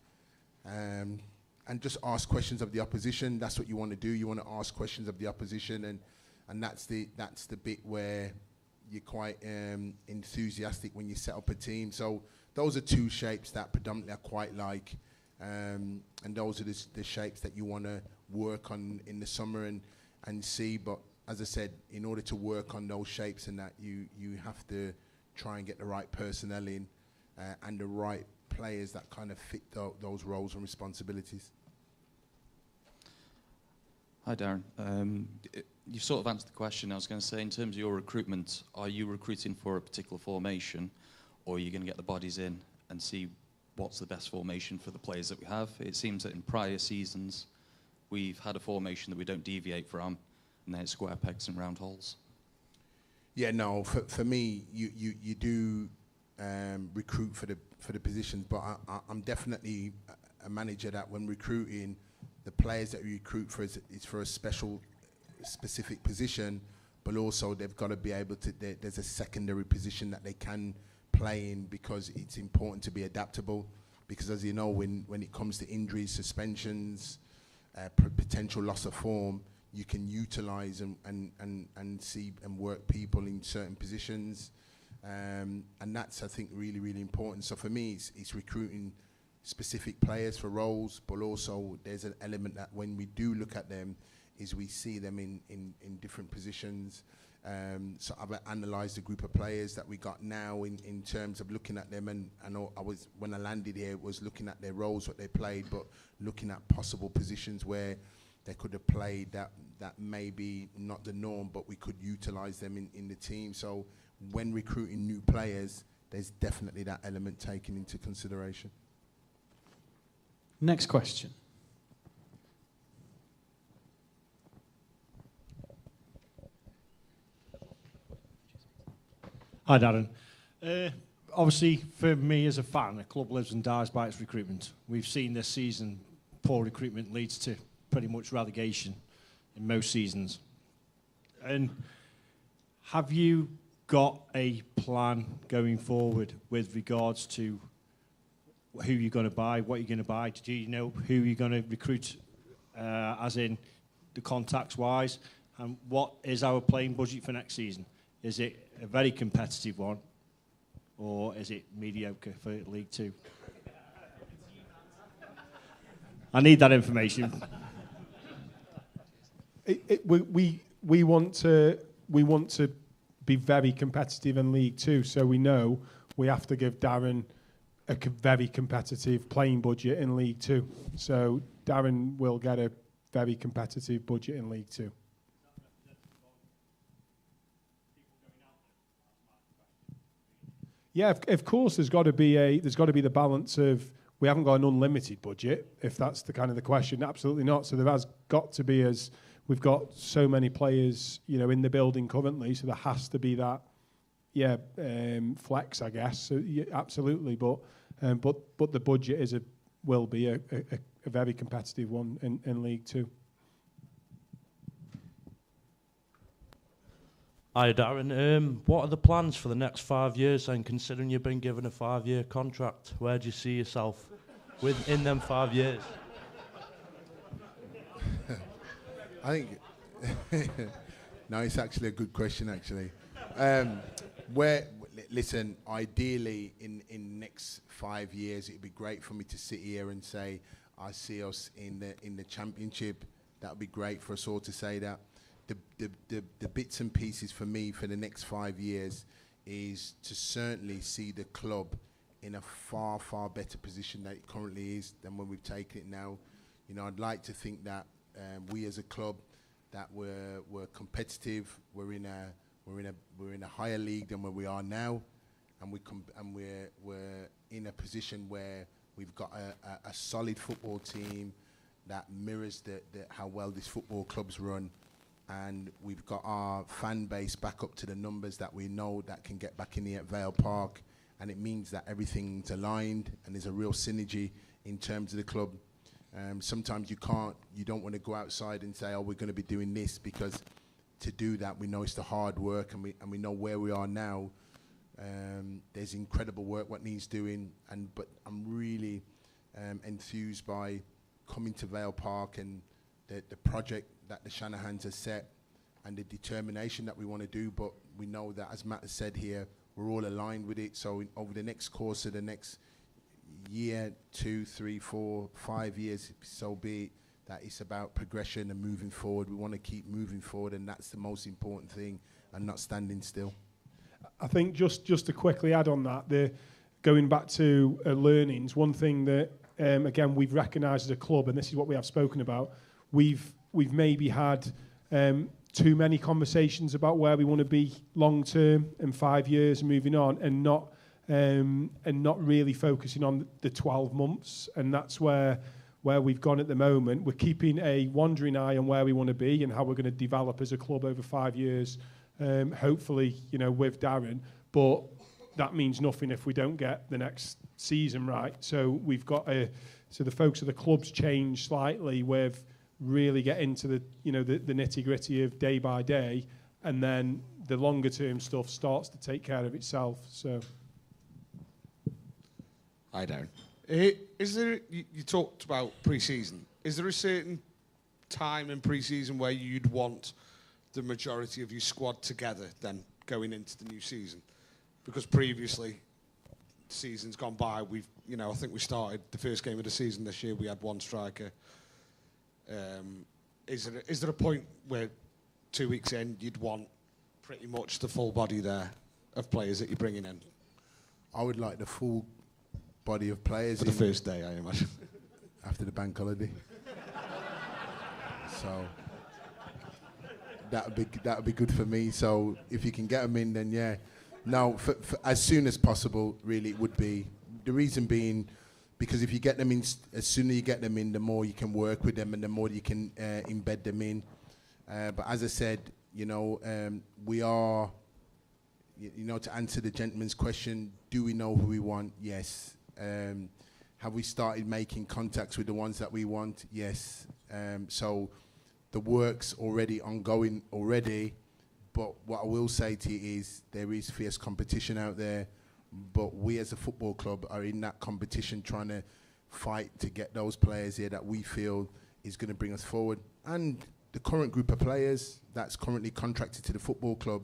And just ask questions of the opposition. That's what you want to do. You want to ask questions of the opposition, and that's the bit where you're quite enthusiastic when you set up a team. So those are two shapes that predominantly I quite like, and those are the shapes that you want to work on in the summer and see. But as I said, in order to work on those shapes and that, you have to try and get the right personnel in and the right players that kind of fit those roles and responsibilities. Hi Darren. You sort of answered the question. I was going to say, in terms of your recruitment, are you recruiting for a particular formation, or are you going to get the bodies in and see what's the best formation for the players that we have? It seems that in prior seasons we've had a formation that we don't deviate from, and then it's square pegs and round holes. Yeah, no, for me, you do recruit for the positions, but I'm definitely a manager that when recruiting, the players that we recruit for is for a specific position, but also they've got to be able to, there's a secondary position that they can play in, because it's important to be adaptable, because as you know, when it comes to injuries, suspensions, potential loss of form, you can utilize and see and work people in certain positions, and that's, I think, really, really important. So for me, it's recruiting specific players for roles, but also there's an element that when we do look at them, is we see them in different positions. So I've analysed the group of players that we got now in terms of looking at them, and I know when I landed here, was looking at their roles, what they played, but looking at possible positions where they could have played that may be not the norm, but we could utilise them in the team. So when recruiting new players, there's definitely that element taken into consideration. Next question. Hi, Darren. Obviously, for me as a fan, a club lives and dies by its recruitment. We've seen this season, poor recruitment leads to pretty much relegation in most seasons. And have you got a plan going forward with regards to who you're going to buy, what you're going to buy? Do you know who you're going to recruit, as in the contacts-wise? And what is our playing budget for next season? Is it a very competitive one, or is it mediocre for League Two? I need that information. We want to be very competitive in League Two, so we know we have to give Darren a very competitive playing budget in League Two. So Darren will get a very competitive budget in League Two. Yeah, of course. There's got to be the balance of, we haven't got an unlimited budget, if that's the kind of the question. Absolutely not. So there has got to be, as we've got so many players, in the building currently. So there has to be that, flex, I guess. So yeah, absolutely. But the budget will be a very competitive one in League Two. Hi Darren, what are the plans for the next 5 years, and considering you've been given a 5-year contract, where do you see yourself within them 5 years? I think no, it's actually a good question actually. Listen, ideally in next 5 years, it'd be great for me to sit here and say I see us in the championship. That would be great for us all to say that. The bits and pieces for me for the next 5 years is to certainly see the club in a far, far better position than it currently is than when we've taken it now. I'd like to think that we as a club, that we're competitive, we're in a higher league than where we are now, and we're in a position where we've got a solid football team that mirrors how well this football club's run. and we've got our fan base back up to the numbers that we know that can get back in here at Vale Park, and it means that everything's aligned and there's a real synergy in terms of the club. Sometimes you don't want to go outside and say, oh, we're going to be doing this, because to do that, we know it's the hard work, and we know where we are now. There's incredible work what needs doing, but I'm really enthused by coming to Vale Park and the project that the Shanahans has set and the determination that we want to do. But we know that, as Matt has said here, we're all aligned with it. So over the next course of the next year, 2, 3, 4, 5 years, so be it, that it's about progression and moving forward. We want to keep moving forward, and that's the most important thing, and not standing still. I think just to quickly add on that, going back to learnings, one thing that, again, we've recognised as a club, and this is what we have spoken about, we've maybe had too many conversations about where we want to be long term and 5 years and moving on, and not really focusing on the 12 months. And that's where we've gone at the moment. We're keeping a wandering eye on where we want to be and how we're going to develop as a club over 5 years, hopefully, with Darren. But that means nothing if we don't get the next season right. So we've got so the folks of the club's changed slightly with really get into the nitty gritty of day by day, and then the longer term stuff starts to take care of itself. So. Hi, Darren. Is there? You talked about pre-season. Is there a certain time in pre-season where you'd want the majority of your squad together then going into the new season? Because previously, seasons gone by, I think we started the first game of the season this year. We had one striker. Is there a point where 2 weeks in you'd want pretty much the full body there of players that you're bringing in? I would like the full body of players for the first day, I imagine. After the bank holiday. So that would be good for me. So if you can get them in, then yeah. No, for as soon as possible, really, it would be. The reason being, because if you get them in, as soon as you get them in, the more you can work with them and the more you can embed them in. But as I said, we are, to answer the gentleman's question, do we know who we want? Yes. Have we started making contacts with the ones that we want? Yes. So the work's already ongoing already. But what I will say to you is there is fierce competition out there, but we as a football club are in that competition trying to fight to get those players here that we feel is going to bring us forward. And the current group of players that's currently contracted to the football club,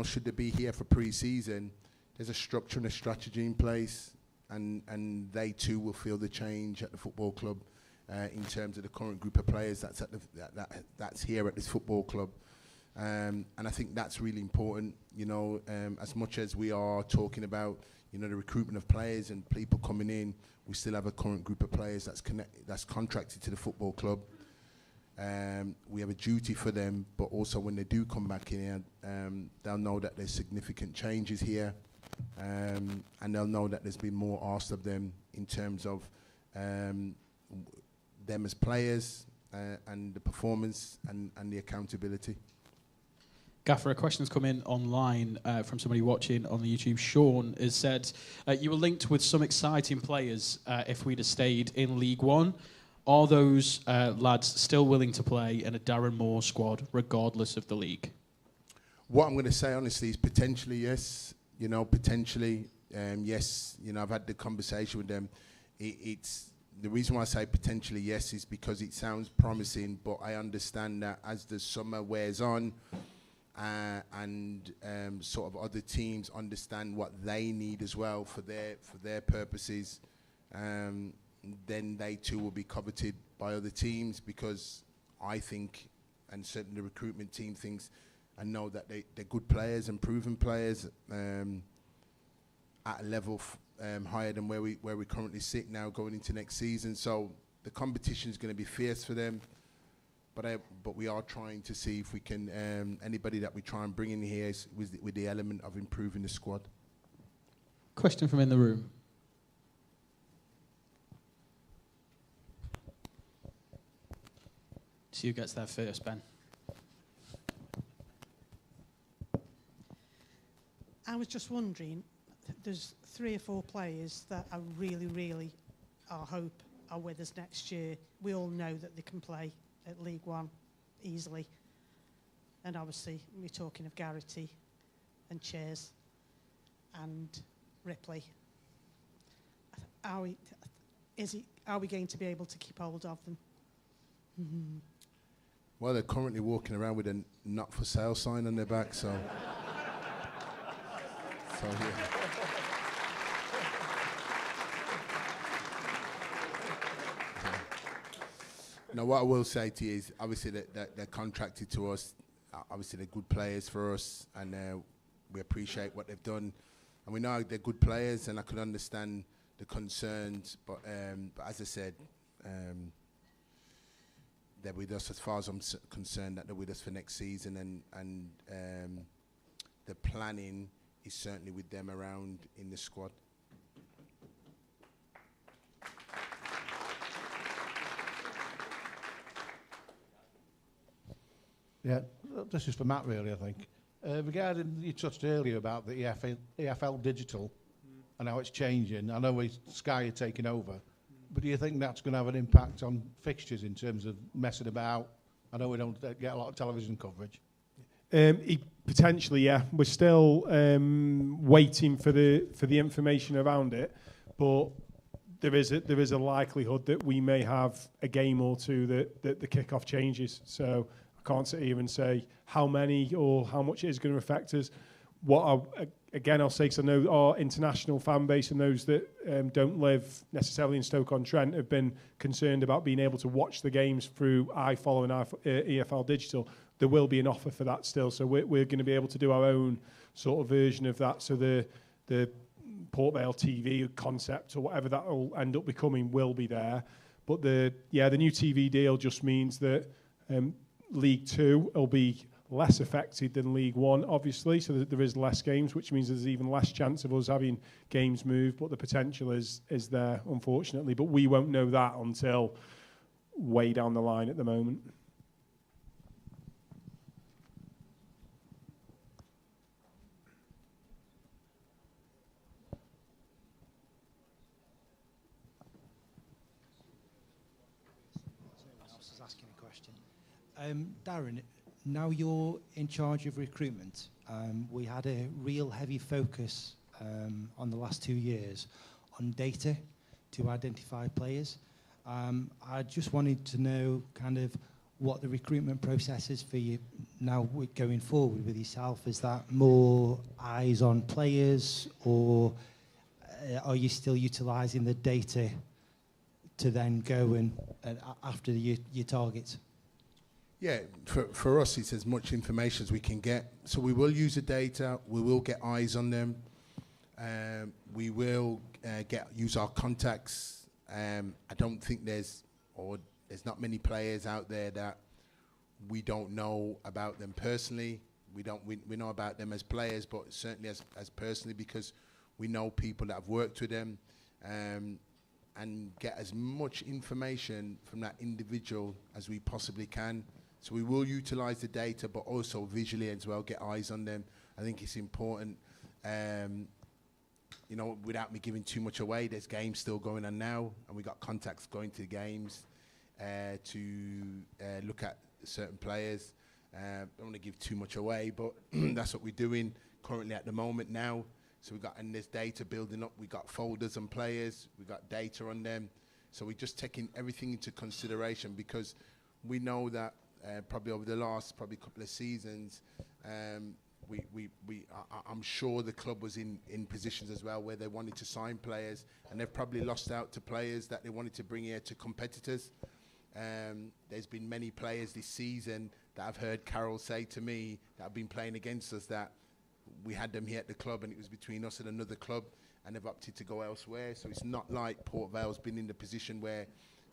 should they be here for pre-season, there's a structure and a strategy in place, and they too will feel the change at the football club in terms of the current group of players that's here at this football club. And I think that's really important, as much as we are talking about, the recruitment of players and people coming in, we still have a current group of players that's contracted to the football club. We have a duty for them, but also when they do come back in here, they'll know that there's significant changes here, and they'll know that there's been more asked of them in terms of them as players and the performance and the accountability. Gaffer, a question's come in online from somebody watching on the YouTube. Sean has said, you were linked with some exciting players if we'd have stayed in League One. Are those lads still willing to play in a Darren Moore squad, regardless of the league? What I'm going to say, honestly, is potentially yes. Potentially, yes. I've had the conversation with them. It's the reason why I say potentially yes is because it sounds promising, but I understand that as the summer wears on, and sort of other teams understand what they need as well for their purposes, then they too will be coveted by other teams, because I think, and certainly the recruitment team thinks and know that they're good players and proven players at a level higher than where we currently sit now going into next season. So the competition is going to be fierce for them. But we are trying to see if we can, anybody that we try and bring in here is with the element of improving the squad. Question from in the room. See who gets there first, Ben. I was just wondering, there's 3 or 4 players that I really hope are with us next year. We all know that they can play at League One easily. And obviously, we're talking of Garrity and Cheers and Ripley. Are we going to be able to keep hold of them? Mm-hmm. Well, they're currently walking around with a not for sale sign on their back, so. Yeah. Now, what I will say to you is, obviously, they're contracted to us. Obviously, they're good players for us, and we appreciate what they've done. And we know they're good players, and I can understand the concerns. But as I said, they're with us as far as I'm concerned. That they're with us for next season, and the planning is certainly with them around in the squad. Yeah, this is for Matt, really, I think. Regarding, you touched earlier about the EFL Digital and how it's changing. I know Sky are taking over, but do you think that's going to have an impact on fixtures in terms of messing about? I know we don't get a lot of television coverage. Potentially, yeah. We're still waiting for the information around it, but there is a likelihood that we may have a game or two that the kickoff changes. So I can't sit here and say how many or how much it is going to affect us. I'll say, because I know our international fan base and those that don't live necessarily in Stoke-on-Trent have been concerned about being able to watch the games through iFollow and EFL Digital. There will be an offer for that still, so we're going to be able to do our own sort of version of that. So the Port Vale TV concept or whatever that will end up becoming will be there. But the new TV deal just means that League Two will be less affected than League One, obviously, so that there is less games, which means there's even less chance of us having games move, but the potential is there, unfortunately. But we won't know that until way down the line at the moment. Darren, now you're in charge of recruitment. We had a real heavy focus on the last 2 years on data to identify players. I just wanted to know kind of what the recruitment process is for you now going forward with yourself. Is that more eyes on players, or are you still utilising the data to then go and after your targets? Yeah, for us, it's as much information as we can get. So we will use the data. We will get eyes on them. We will use our contacts. I don't think there's not many players out there that we don't know about them personally. We know about them as players, but certainly as personally, because we know people that have worked with them, and get as much information from that individual as we possibly can. So we will utilise the data, but also visually as well, get eyes on them. I think it's important. Without me giving too much away, there's games still going on now, and we got contacts going to the games to look at certain players. Don't want to give too much away, but that's what we're doing currently at the moment now. So and there's data building up. We got folders on players. We got data on them. So we're just taking everything into consideration, because we know that probably over the last couple of seasons, I'm sure the club was in positions as well where they wanted to sign players, and they've probably lost out to players that they wanted to bring here to competitors. There's been many players this season that I've heard Carol say to me that have been playing against us, that we had them here at the club and it was between us and another club, and they've opted to go elsewhere. So it's not like Port Vale's been in the position where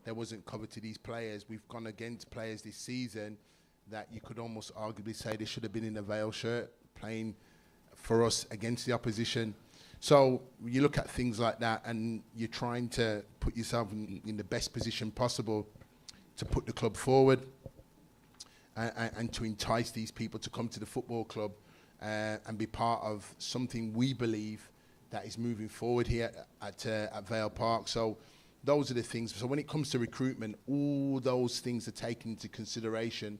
there wasn't cover to these players. We've gone against players this season that you could almost arguably say they should have been in a Vale shirt playing for us against the opposition. So you look at things like that, and you're trying to put yourself in the best position possible to put the club forward and to entice these people to come to the football club. and be part of something we believe that is moving forward here at Vale Park. So those are the things. So when it comes to recruitment, all those things are taken into consideration,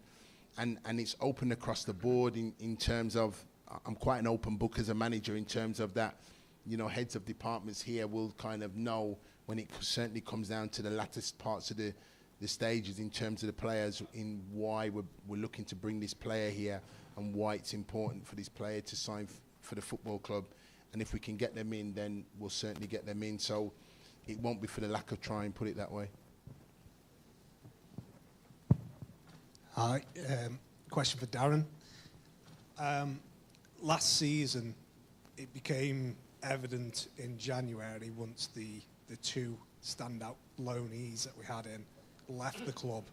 and it's open across the board in terms of, I'm quite an open book as a manager in terms of that, heads of departments here will kind of know when it certainly comes down to the latter parts of the stages in terms of the players, in why we're looking to bring this player here and why it's important for this player to sign for the football club. And if we can get them in, then we'll certainly get them in. So it won't be for the lack of trying, put it that way. Hi, question for Darren. Last season, it became evident in January once the two standout loanees that we had in left the club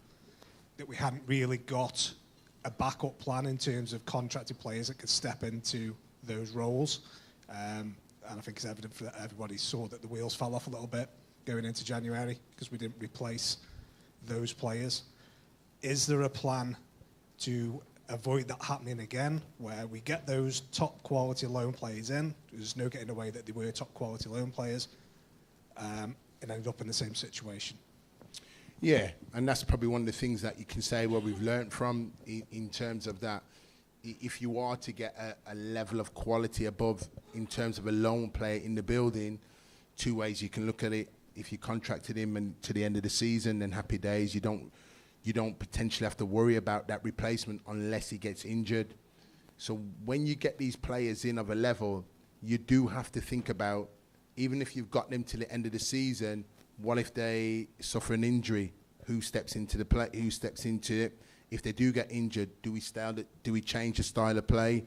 that we hadn't really got a backup plan in terms of contracted players that could step into those roles. And I think it's evident that everybody saw that the wheels fell off a little bit going into January because we didn't replace those players. Is there a plan to avoid that happening again, where we get those top quality loan players in? There's no getting away that they were top quality loan players, and ended up in the same situation. Yeah, and that's probably one of the things that you can say where we've learned from in terms of that. If you are to get a level of quality above in terms of a loan player in the building, two ways you can look at it. If you contracted him and to the end of the season, then happy days. You don't potentially have to worry about that replacement unless he gets injured. So when you get these players in of a level, you do have to think about, even if you've got them to the end of the season, what if they suffer an injury? Who steps into the play? Who steps into it? If they do get injured, do we change the style of play?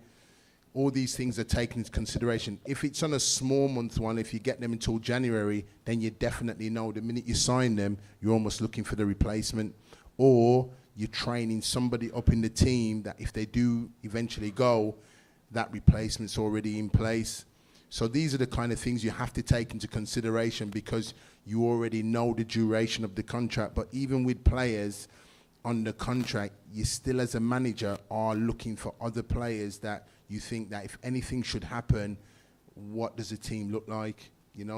All these things are taken into consideration. If it's on a small month one, if you get them until January, then you definitely know the minute you sign them, you're almost looking for the replacement. Or you're training somebody up in the team that if they do eventually go, that replacement's already in place. So these are the kind of things you have to take into consideration because you already know the duration of the contract. But even with players on the contract, you still as a manager are looking for other players that you think that if anything should happen, what does the team look like?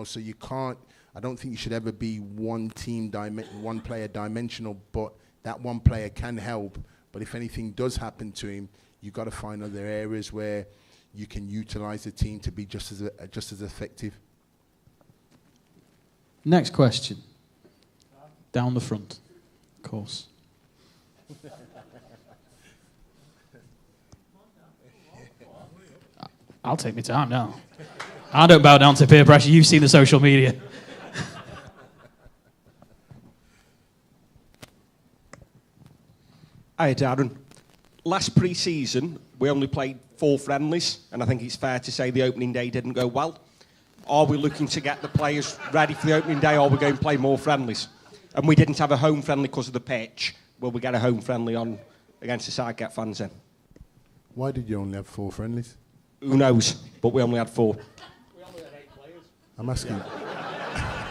So you can't, I don't think you should ever be one player dimensional, but that one player can help. But if anything does happen to him, you've got to find other areas where you can utilize the team to be just as effective. Next question. Down the front, of course. I'll take my time now. I don't bow down to peer pressure. You've seen the social media. Hi, Darren. Last pre-season, we only played 4 friendlies, and I think it's fair to say the opening day didn't go well. Are we looking to get the players ready for the opening day, or are we going to play more friendlies? And we didn't have a home friendly because of the pitch. Will we get a home friendly on against the side, get fans in? Why did you only have 4 friendlies? Who knows? But we only had 4. We only had 8 players. I'm asking.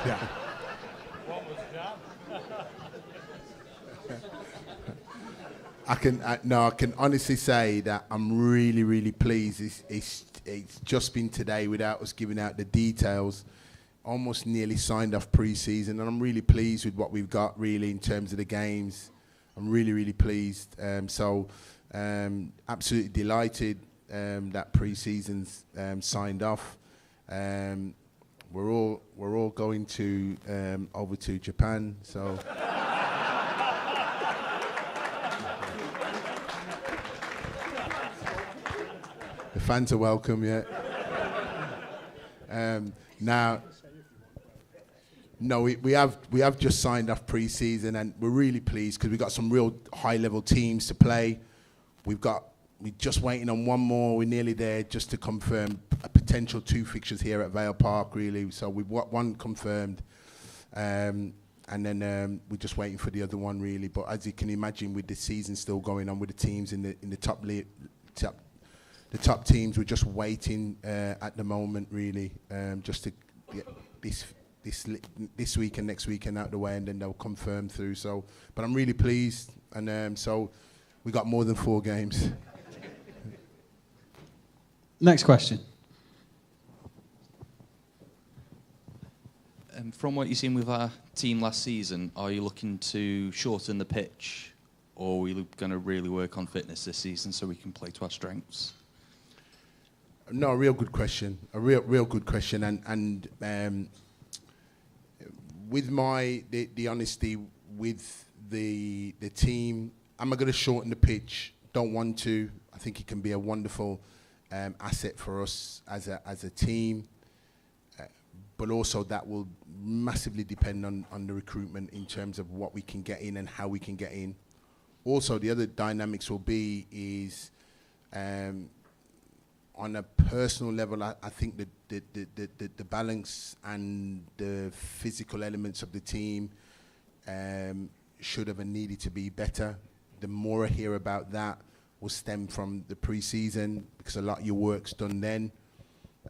Yeah. One was Jan. I can honestly say that I'm really, really pleased. It's just been today without us giving out the details. Almost nearly signed off pre-season, and I'm really pleased with what we've got really in terms of the games. I'm really, really pleased. Absolutely delighted that pre-season's signed off. We're all going to over to Japan, so. The fans are welcome, yeah. Now, no, we have just signed off pre-season, and we're really pleased because we've got some real high-level teams to play. We're just waiting on one more. We're nearly there just to confirm a potential 2 fixtures here at Vale Park, really. So we've got 1 confirmed, and then we're just waiting for the other one, really. But as you can imagine, with the season still going on with the teams in the top the top teams, we're just waiting at the moment, really, just to get this week and next weekend out the way, and then they'll confirm through. So, but I'm really pleased, and so we got more than 4 games. Next question. From what you've seen with our team last season, are you looking to shorten the pitch, or are we going to really work on fitness this season so we can play to our strengths? No, a real good question. A real good question. And with the honesty with the team, am I going to shorten the pitch? Don't want to. I think it can be a wonderful asset for us as a team. But also that will massively depend on the recruitment in terms of what we can get in and how we can get in. Also, the other dynamics will be is on a personal level, I think the balance and the physical elements of the team should have and needed to be better. The more I hear about that will stem from the pre-season, because a lot of your work's done then.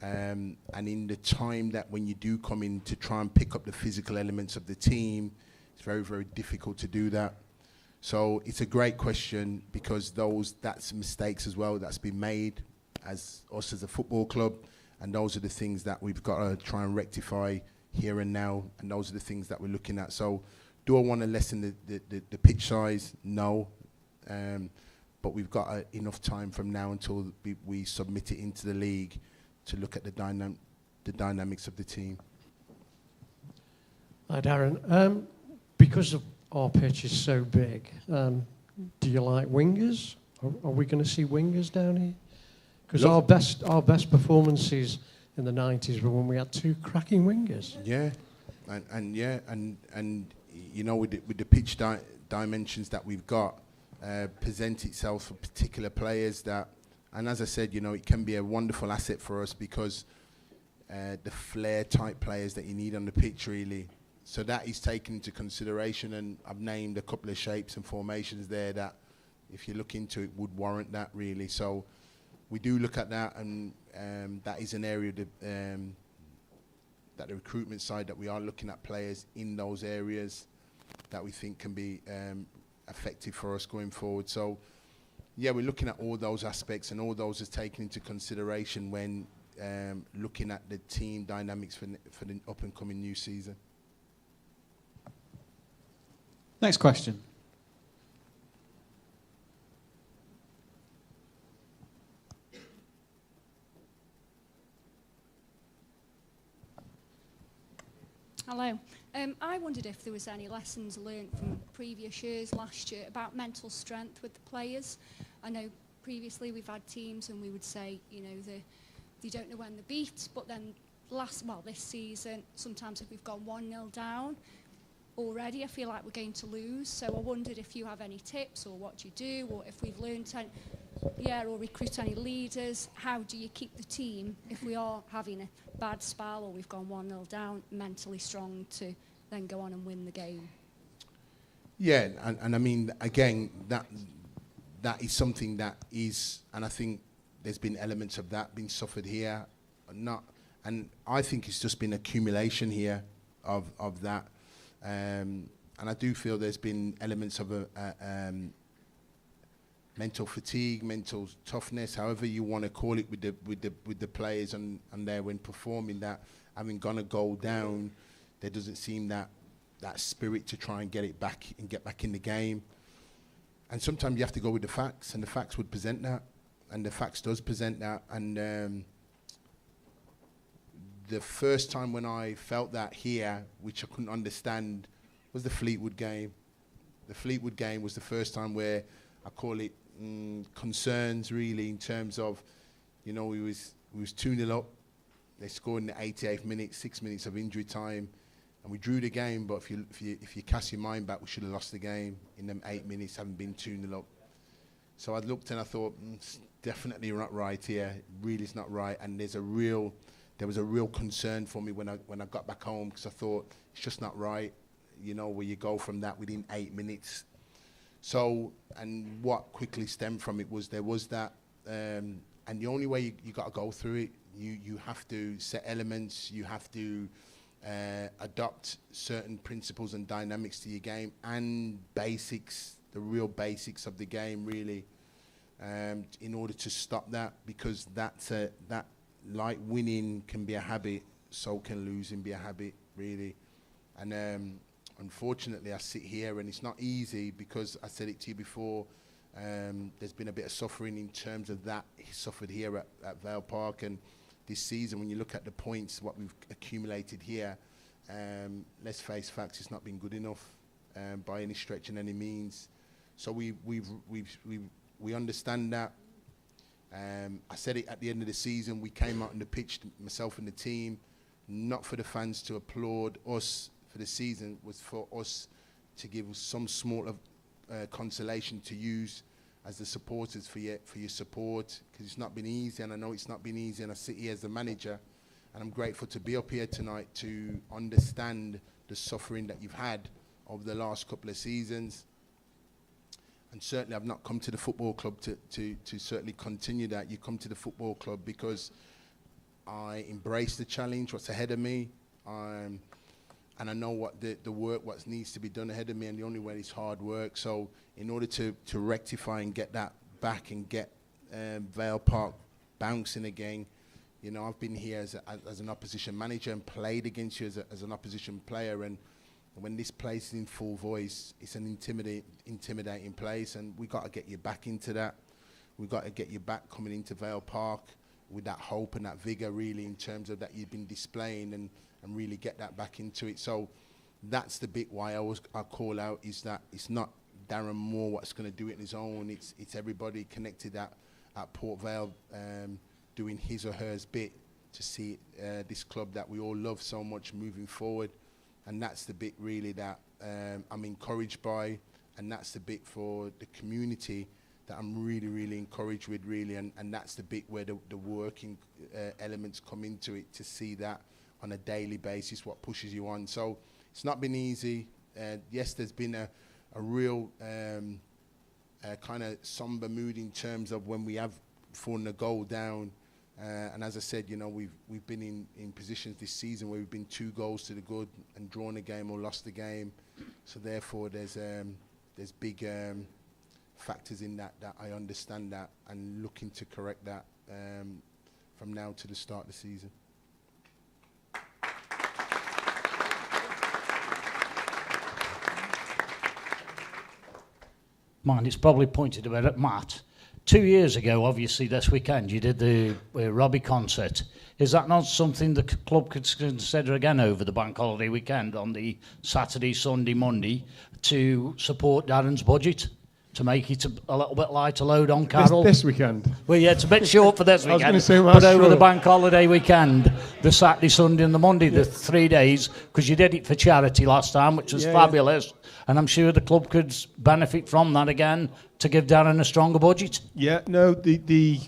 And in the time that when you do come in to try and pick up the physical elements of the team, it's very, very difficult to do that. So it's a great question, because that's mistakes as well that's been made as us as a football club, and those are the things that we've got to try and rectify here and now, and those are the things that we're looking at. So do I want to lessen the pitch size? No. But we've got enough time from now until we submit it into the league to look at the dynamics of the team. Hi, Darren. Because our pitch is so big, do you like wingers? Are we going to see wingers down here? Because our best performances in the 90s were when we had two cracking wingers. Yeah, and you know, with the pitch dimensions that we've got, present itself for particular players that. And as I said, you know, it can be a wonderful asset for us, because the flair type players that you need on the pitch, really. So that is taken into consideration, and I've named a couple of shapes and formations there that, if you look into it, would warrant that, really. So we do look at that, and that is an area that the recruitment side, that we are looking at players in those areas that we think can be effective for us going forward. So yeah, we're looking at all those aspects, and all those is taken into consideration when looking at the team dynamics for the up and coming new season. Next question. Hello. I wondered if there was any lessons learned from previous years, last year, about mental strength with the players. I know previously we've had teams and we would say, you know, they don't know when they're beat, but then this season, sometimes if we've gone 1-0 down already, I feel like we're going to lose. So I wondered if you have any tips, or what you do, or if we've learned or recruit any leaders. How do you keep the team, if we are having a bad spell or we've gone 1-0 down, mentally strong to then go on and win the game? Yeah, and I mean, again, that is something that is, and I think there's been elements of that being suffered here, and I think it's just been accumulation here of that, and I do feel there's been elements of mental fatigue, mental toughness, however you want to call it, with the players and there when performing, that having gone a goal down, there doesn't seem that spirit to try and get it back and get back in the game. And sometimes you have to go with the facts, and the facts would present that, and the facts does present that. And the first time when I felt that here, which I couldn't understand, was the Fleetwood game. The Fleetwood game was the first time where I call it concerns, really, in terms of, you know, we was 2-0 up. They scored in the 88th minute, 6 minutes of injury time, and we drew the game. But if you cast your mind back, we should have lost the game in them 8 minutes, having been 2-0 up. So I looked and I thought, it's definitely not right here. It really is not right. And there was a real concern for me when I got back home, because I thought it's just not right. You know, where you go from that within 8 minutes. So, and what quickly stemmed from it was there was that, and the only way you got to go through it, you have to set elements, you have to adopt certain principles and dynamics to your game, and basics, the real basics of the game, really. in order to stop that, because that like winning can be a habit, so can losing be a habit, really. And unfortunately, I sit here and it's not easy, because I said it to you before, there's been a bit of suffering in terms of that. He suffered here at Vale Park, and this season, when you look at the points, what we've accumulated here, let's face facts, it's not been good enough by any stretch and any means. So we understand that. I said it at the end of the season. We came out on the pitch, myself and the team, not for the fans to applaud us for the season, was for us to give some sort of consolation to use as the supporters for your support, because it's not been easy, and I know it's not been easy, and I sit here as the manager, and I'm grateful to be up here tonight to understand the suffering that you've had over the last couple of seasons. And certainly I've not come to the football club to certainly continue that. You come to the football club because I embrace the challenge, what's ahead of me, and I know what the work, what needs to be done ahead of me, and the only way is hard work. So in order to rectify and get that back and get Vale Park bouncing again, you know, I've been here as an opposition manager and played against you as an opposition player, and when this place is in full voice, it's an intimidating place, and we got to get you back into that. We got to get you back coming into Vale Park with that hope and that vigour, really, in terms of that you've been displaying, and really get that back into it. So that's the bit why I call out, is that it's not Darren Moore what's going to do it on his own. It's everybody connected at Port Vale doing his or hers bit to see this club that we all love so much moving forward. And that's the bit really that I'm encouraged by, and that's the bit for the community that I'm really, really encouraged with, really. And that's the bit where the working elements come into it, to see that on a daily basis, what pushes you on. So it's not been easy. Yes, there's been a real kind of somber mood in terms of when we have fallen a goal down. And as I said, you know, we've been in positions this season where we've been 2 goals to the good and drawn a game or lost the game. So therefore, there's big factors in that I understand that, and looking to correct that from now to the start of the season. Mind, it's probably pointed a bit at Matt. 2 years ago, obviously, this weekend, you did the Robbie concert. Is that not something the club could consider again over the bank holiday weekend on the Saturday, Sunday, Monday to support Darren's budget? To make it a little bit lighter load on Carol? This weekend? Well, yeah, it's a bit short for this weekend. I was going to say, but over the bank holiday weekend, the Saturday, Sunday and the Monday, the 3 days, because you did it for charity last time, which was fabulous. Yeah. And I'm sure the club could benefit from that again to give Darren a stronger budget. Yeah, no,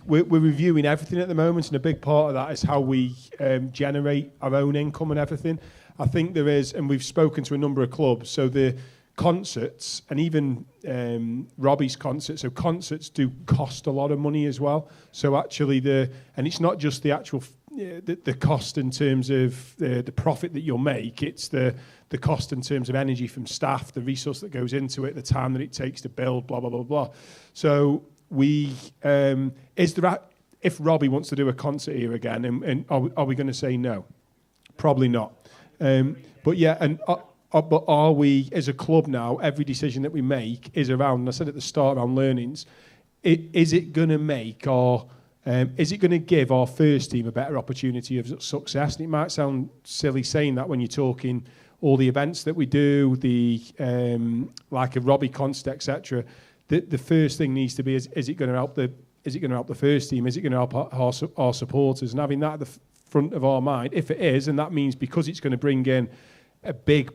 we're reviewing everything at the moment, and a big part of that is how we generate our own income and everything. I think there is, and we've spoken to a number of clubs, so the concerts, and even Robbie's concerts, so concerts do cost a lot of money as well. So actually and it's not just the actual the cost in terms of the profit that you'll make, it's the cost in terms of energy from staff, the resource that goes into it, the time that it takes to build, blah, blah, blah, blah. So if Robbie wants to do a concert here again, and are we going to say no? Probably not. But yeah, but are we, as a club now, every decision that we make is around, and I said at the start, around learnings, is it going to make is it going to give our first team a better opportunity of success? And it might sound silly saying that when you're talking all the events that we do, like a Robbie concert, etc. The first thing needs to be, is it going to help the first team? Is it going to help our supporters? And having that at the front of our mind, if it is, and that means because it's going to bring in a big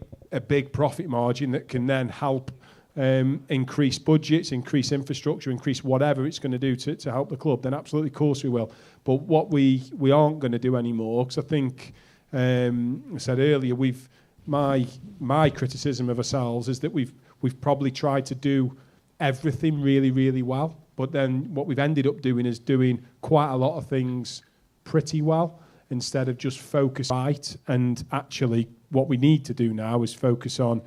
profit margin that can then help increase budgets, increase infrastructure, increase whatever it's going to do to help the club, then absolutely, of course we will. But what we aren't going to do anymore, because I think I said earlier, my criticism of ourselves is that we've probably tried to do everything really, really well, but then what we've ended up doing is doing quite a lot of things pretty well instead of just focus right. And actually what we need to do now is focus on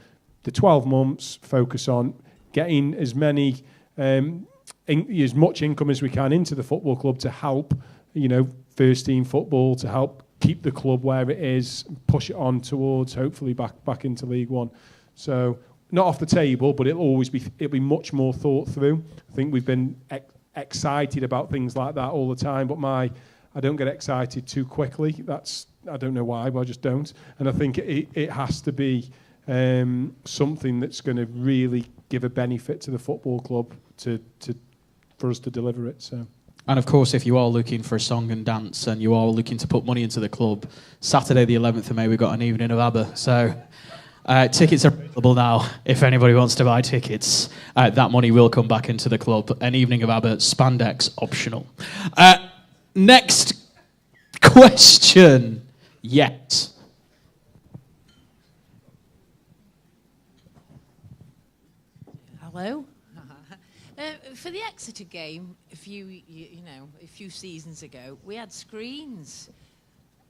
the 12 months, focus on getting as many as much income as we can into the football club to help, first team football, to help keep the club where it is, push it on towards hopefully back into League One. So not off the table, but it'll be much more thought through. I think we've been excited about things like that all the time, but I don't get excited too quickly. I don't know why, but I just don't. And I think it has to be something that's going to really give a benefit to the football club for us to deliver it. So. And of course, if you are looking for a song and dance and you are looking to put money into the club, Saturday the 11th of May we've got an evening of ABBA. So tickets are available now if anybody wants to buy tickets. That money will come back into the club. An evening of ABBA, spandex optional. Next question. Yet. Hello. For the Exeter game, a few seasons ago, we had screens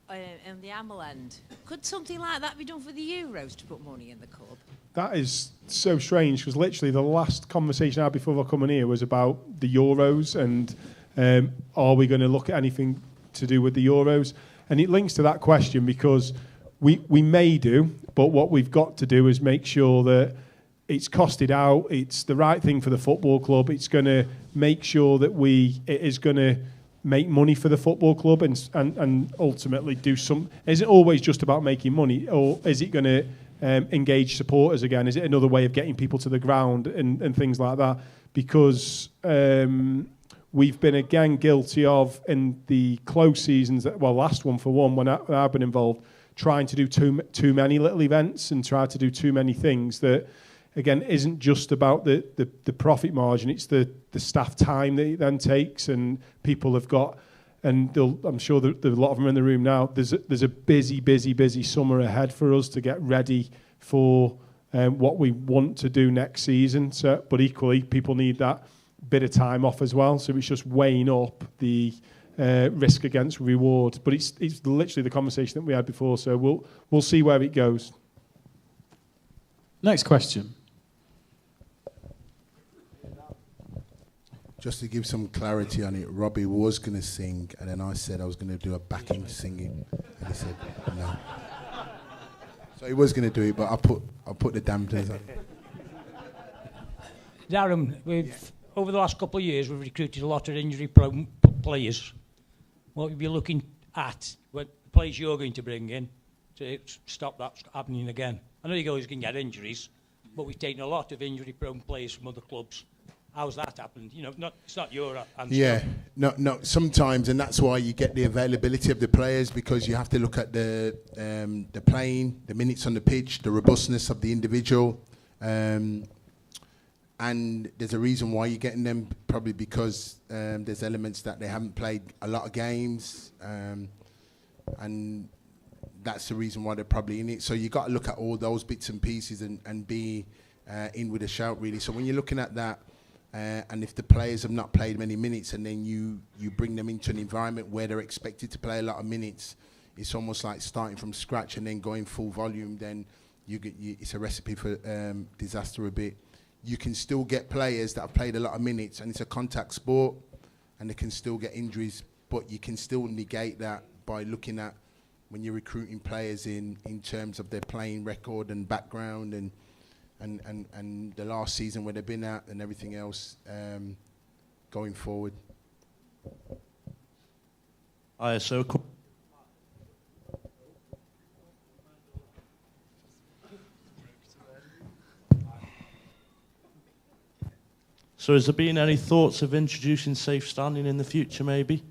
in the Amel end. Could something like that be done for the Euros to put money in the club? That is so strange, because literally the last conversation I had before coming here was about the Euros and are we going to look at anything to do with the Euros? And it links to that question, because we may do, but what we've got to do is make sure that it's costed out, it's the right thing for the football club, it's going to make sure that it is going to make money for the football club and ultimately do some... Is it always just about making money, or is it going to engage supporters again? Is it another way of getting people to the ground and things like that? Because we've been again guilty of, in the close seasons, last one for one, when I've been involved, trying to do too many little events and try to do too many things that, again, isn't just about the profit margin, it's the staff time that it then takes, and people have got, and I'm sure there's a lot of them in the room now, there's a busy summer ahead for us to get ready for what we want to do next season. So, but equally, people need that bit of time off as well, so it's just weighing up the risk against reward. But it's literally the conversation that we had before, so we'll see where it goes. Next question. Just to give some clarity on it, Robbie was going to sing, and then I said I was going to do a backing singing, and he said no. So he was going to do it, but I put the dampers on. Darren, over the last couple of years, we've recruited a lot of injury-prone players. What are you looking at, what players you're going to bring in to stop that happening again? I know you guys can get injuries, but we've taken a lot of injury-prone players from other clubs. How's that happened? It's not your answer. Yeah, no. Sometimes, and that's why you get the availability of the players, because you have to look at the playing, the minutes on the pitch, the robustness of the individual, and there's a reason why you're getting them. Probably because there's elements that they haven't played a lot of games, and that's the reason why they're probably in it. So you got to look at all those bits and pieces and be in with a shout, really. So when you're looking at that. And if the players have not played many minutes, and then you bring them into an environment where they're expected to play a lot of minutes, it's almost like starting from scratch and then going full volume. Then it's a recipe for disaster a bit. You can still get players that have played a lot of minutes, and it's a contact sport, and they can still get injuries, but you can still negate that by looking at when you're recruiting players in terms of their playing record and background and the last season where they've been at and everything else going forward. So has there been any thoughts of introducing safe standing in the future, maybe?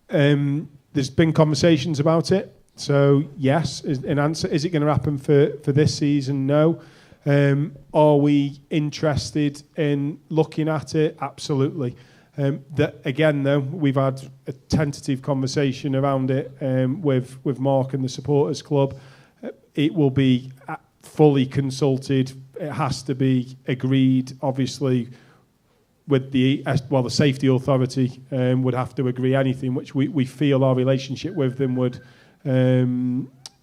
There's been conversations about it. So yes, in answer, is it going to happen for this season? No. Are we interested in looking at it? Absolutely. That again, though, we've had a tentative conversation around it with Mark and the supporters club. It will be fully consulted. It has to be agreed, obviously, with the safety authority would have to agree anything which we feel our relationship with them would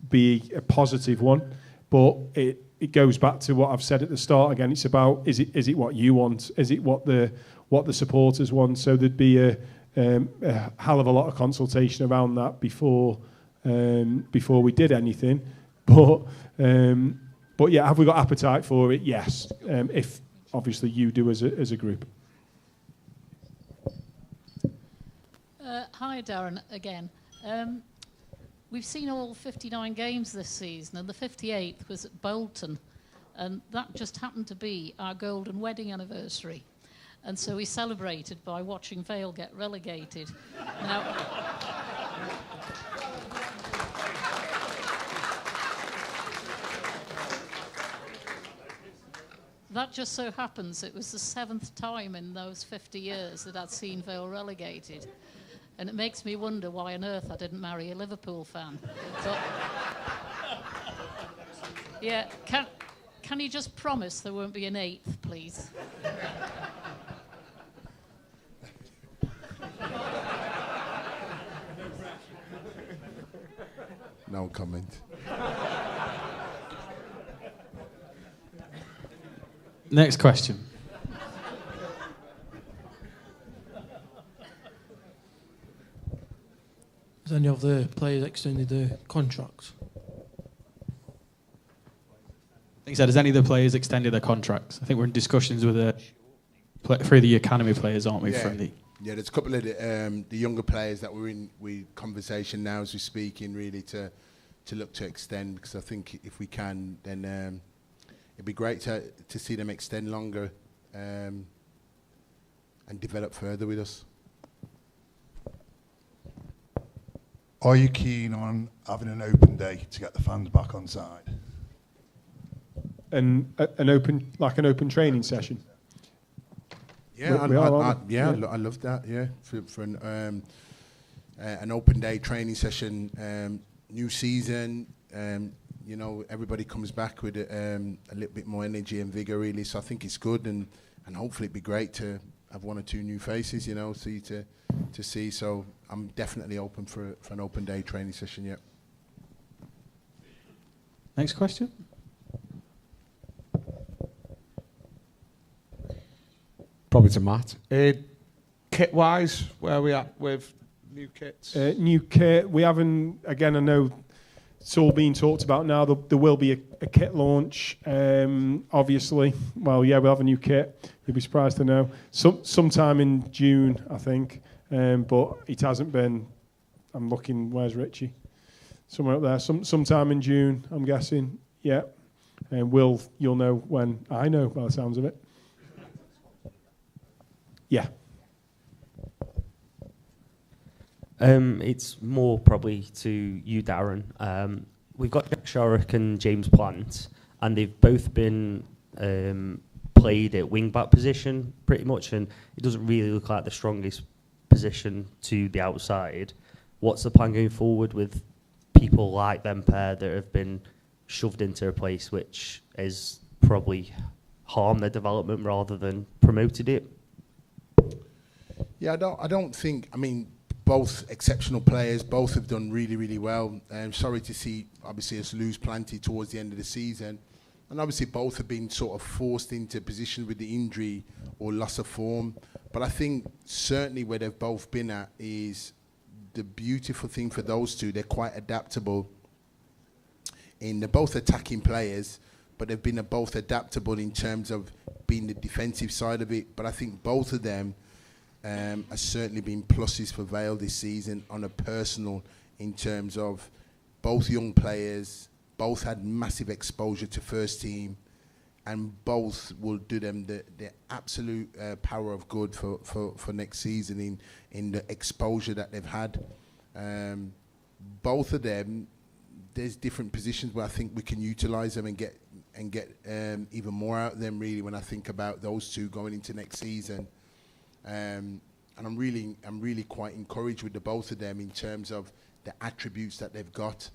be a positive one, but it goes back to what I've said at the start again. It's about is it what you want? Is it what the supporters want? So there'd be a hell of a lot of consultation around that before we did anything. But yeah, have we got appetite for it? Yes. If obviously you do as a group. Hi, Darren, again. We've seen all 59 games this season, and the 58th was at Bolton, and that just happened to be our golden wedding anniversary. And so we celebrated by watching Vale get relegated. Now, that just so happens it was the 7th time in those 50 years that I'd seen Vale relegated. And it makes me wonder why on earth I didn't marry a Liverpool fan. But, yeah, can you just promise there won't be an 8th, please? No comment. Next question. Has any of the players extended their contracts? Like I said, has any of the players extended their contracts? I think we're in discussions with three of the academy players, aren't we? Yeah, there's a couple of the younger players that we're in conversation now as we speak in really to look to extend, because I think if we can, then it'd be great to see them extend longer and develop further with us. Are you keen on having an open day to get the fans back on side? An open training session. Yeah, I love that. Yeah, for an open day training session, new season. You know, everybody comes back with a little bit more energy and vigor, really. So I think it's good, and hopefully it'd be great to have 1 or 2 new faces. You know, to see. So I'm definitely open for an open day training session. Yeah. Next question. Probably to Matt. Kit-wise, where are we at with new kits? New kit, we haven't, again, I know it's all being talked about now. There will be a kit launch, obviously. Well, yeah, we'll have a new kit. You'll be surprised to know. Sometime in June, I think. But it hasn't been, I'm looking, where's Richie? Somewhere up there. Sometime in June, I'm guessing. Yeah. And you'll know when I know, by the sounds of it. Yeah. It's more probably to you, Darren. We've got Jack Shorrock and James Plant, and they've both been played at wing-back position pretty much, and it doesn't really look like the strongest position to the outside. What's the plan going forward with people like them pair that have been shoved into a place which has probably harmed their development rather than promoted it? Yeah, I don't think. I mean, both exceptional players. Both have done really, really well. I'm sorry to see, obviously, us lose Planty towards the end of the season, and obviously both have been sort of forced into position with the injury or loss of form. But I think certainly where they've both been at is the beautiful thing for those two. They're quite adaptable. They're both attacking players, but they've been both adaptable in terms of being the defensive side of it. But I think both of them has certainly been pluses for Vale this season on a personal, in terms of both young players, both had massive exposure to first team, and both will do them the absolute power of good for next season in the exposure that they've had. Both of them, there's different positions where I think we can utilise them and get even more out of them, really, when I think about those two going into next season. And I'm really quite encouraged with the both of them in terms of the attributes that they've got,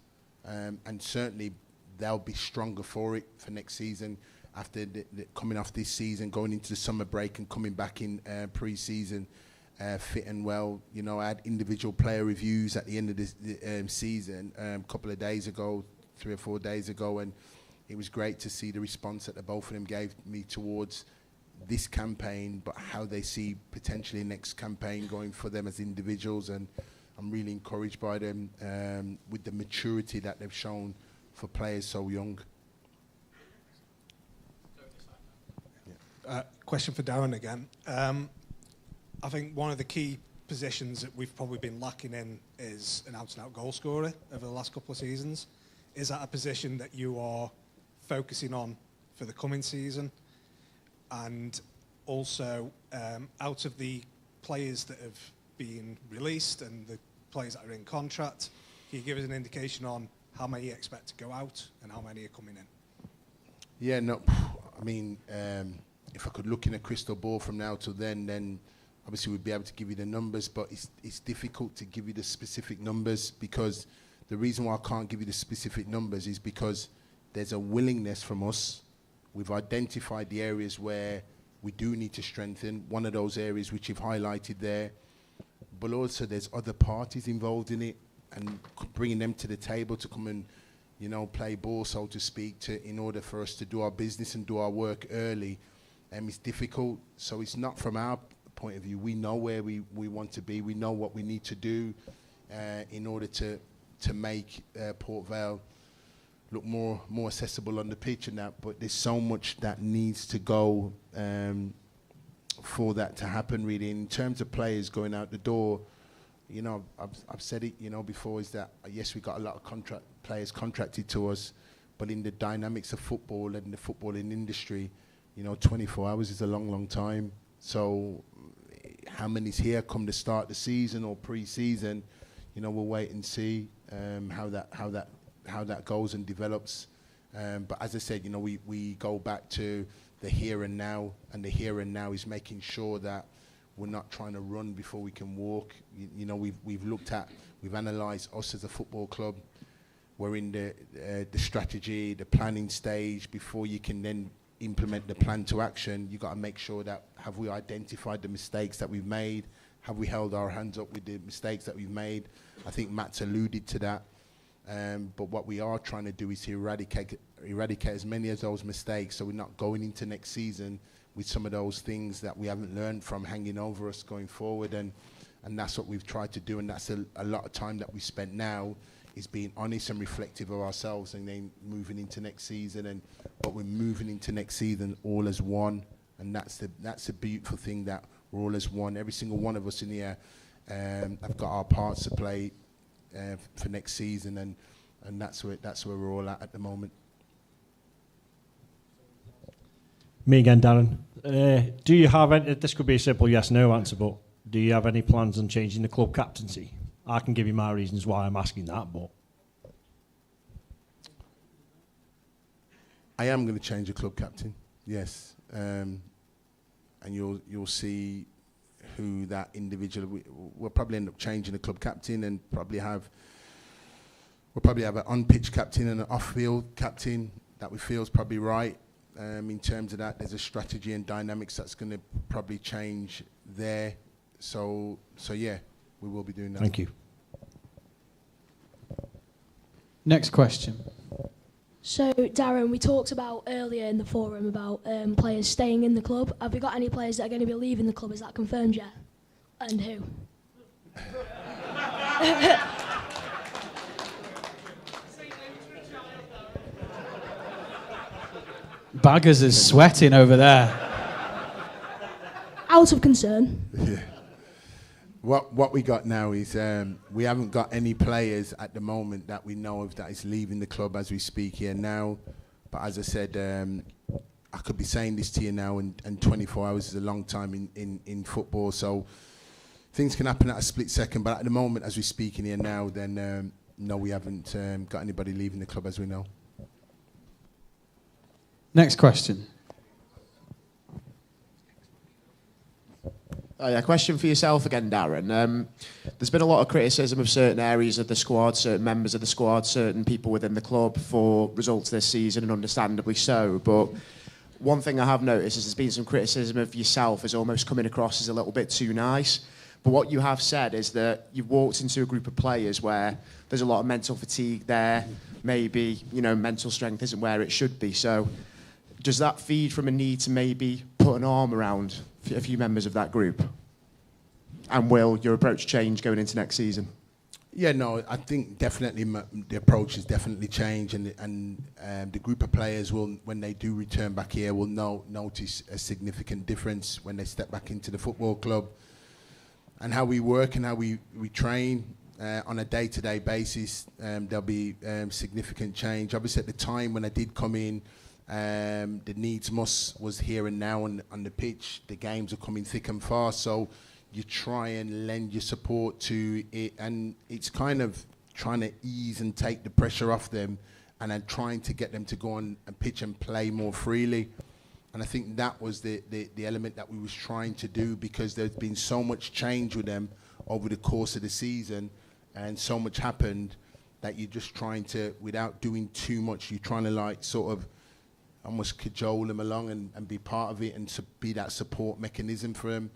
and certainly they'll be stronger for it for next season after coming off this season, going into the summer break and coming back in pre-season fit and well. You know, I had individual player reviews at the end of this season a couple of days ago, 3 or 4 days ago, and it was great to see the response that the both of them gave me towards this campaign, but how they see potentially next campaign going for them as individuals. And I'm really encouraged by them with the maturity that they've shown for players so young. Question for Darren again. I think one of the key positions that we've probably been lacking in is an out-and-out goal scorer over the last couple of seasons. Is that a position that you are focusing on for the coming season? And also, out of the players that have been released and the players that are in contract, can you give us an indication on how many you expect to go out and how many are coming in? Yeah, no, I mean, if I could look in a crystal ball from now till then obviously we'd be able to give you the numbers, but it's difficult to give you the specific numbers, because the reason why I can't give you the specific numbers is because there's a willingness from us. We've identified the areas where we do need to strengthen, one of those areas which you've highlighted there, but also there's other parties involved in it, and bringing them to the table to come and, you know, play ball, so to speak, in order for us to do our business and do our work early. It's difficult, so it's not from our point of view. We know where we want to be. We know what we need to do in order to make Port Vale look more accessible on the pitch and that. But there's so much that needs to go for that to happen, really. In terms of players going out the door, you know, I've said it, you know, before, is that yes, we got a lot of players contracted to us, but in the dynamics of football and the footballing industry, you know, 24 hours is a long, long time. So how many's here come to start the season or pre-season, you know, we'll wait and see how that goes and develops. But as I said, you know, we go back to the here and now, and the here and now is making sure that we're not trying to run before we can walk. You know, we've analysed us as a football club. We're in the strategy, the planning stage. Before you can then implement the plan to action, you've got to make sure that, have we identified the mistakes that we've made? Have we held our hands up with the mistakes that we've made? I think Matt's alluded to that. But what we are trying to do is eradicate as many of those mistakes, so we're not going into next season with some of those things that we haven't learned from hanging over us going forward. And that's what we've tried to do, and that's a lot of time that we spent now is being honest and reflective of ourselves, and then moving into next season. But we're moving into next season all as one, and that's the beautiful thing, that we're all as one. Every single one of us in here have got our parts to play for next season, and that's where we're all at the moment. Me again, Darren. Do you have any, this could be a simple yes/no answer, but do you have any plans on changing the club captaincy? I can give you my reasons why I'm asking that, but I am going to change the club captain, yes, and you'll see who that individual. We'll probably end up changing the club captain, and we'll probably have an on-pitch captain and an off-field captain that we feel is probably right. In terms of that, there's a strategy and dynamics that's going to probably change there. So yeah, we will be doing that. Thank you. Next question. So, Darren, we talked about earlier in the forum about players staying in the club. Have we got any players that are going to be leaving the club? Is that confirmed yet? And who? Baggers is sweating over there. Out of concern. Yeah. What we got now is we haven't got any players at the moment that we know of that is leaving the club as we speak here now. But as I said, I could be saying this to you now, and 24 hours is a long time in football. So things can happen at a split second. But at the moment, as we're speaking here now, then no, we haven't got anybody leaving the club as we know. Next question. A question for yourself again, Darren. There's been a lot of criticism of certain areas of the squad, certain members of the squad, certain people within the club for results this season, and understandably so. But one thing I have noticed is there's been some criticism of yourself as almost coming across as a little bit too nice. But what you have said is that you've walked into a group of players where there's a lot of mental fatigue there. Maybe, mental strength isn't where it should be. So does that feed from a need to maybe put an arm around a few members of that group? And will your approach change going into next season? Yeah, no, I think definitely the approach has definitely changed, and the group of players will, when they do return back here, will notice a significant difference when they step back into the football club, and how we work and how we train on a day-to-day basis. There'll be significant change. Obviously, at the time when I did come in, the needs must was here and now on the pitch. The games are coming thick and fast, so you try and lend your support to it, and it's kind of trying to ease and take the pressure off them, and then trying to get them to go on and pitch and play more freely. And I think that was the element that we was trying to do, because there's been so much change with them over the course of the season, and so much happened that you're just trying to, without doing too much, you're trying to like sort of almost cajole them along and be part of it, and be that support mechanism for them.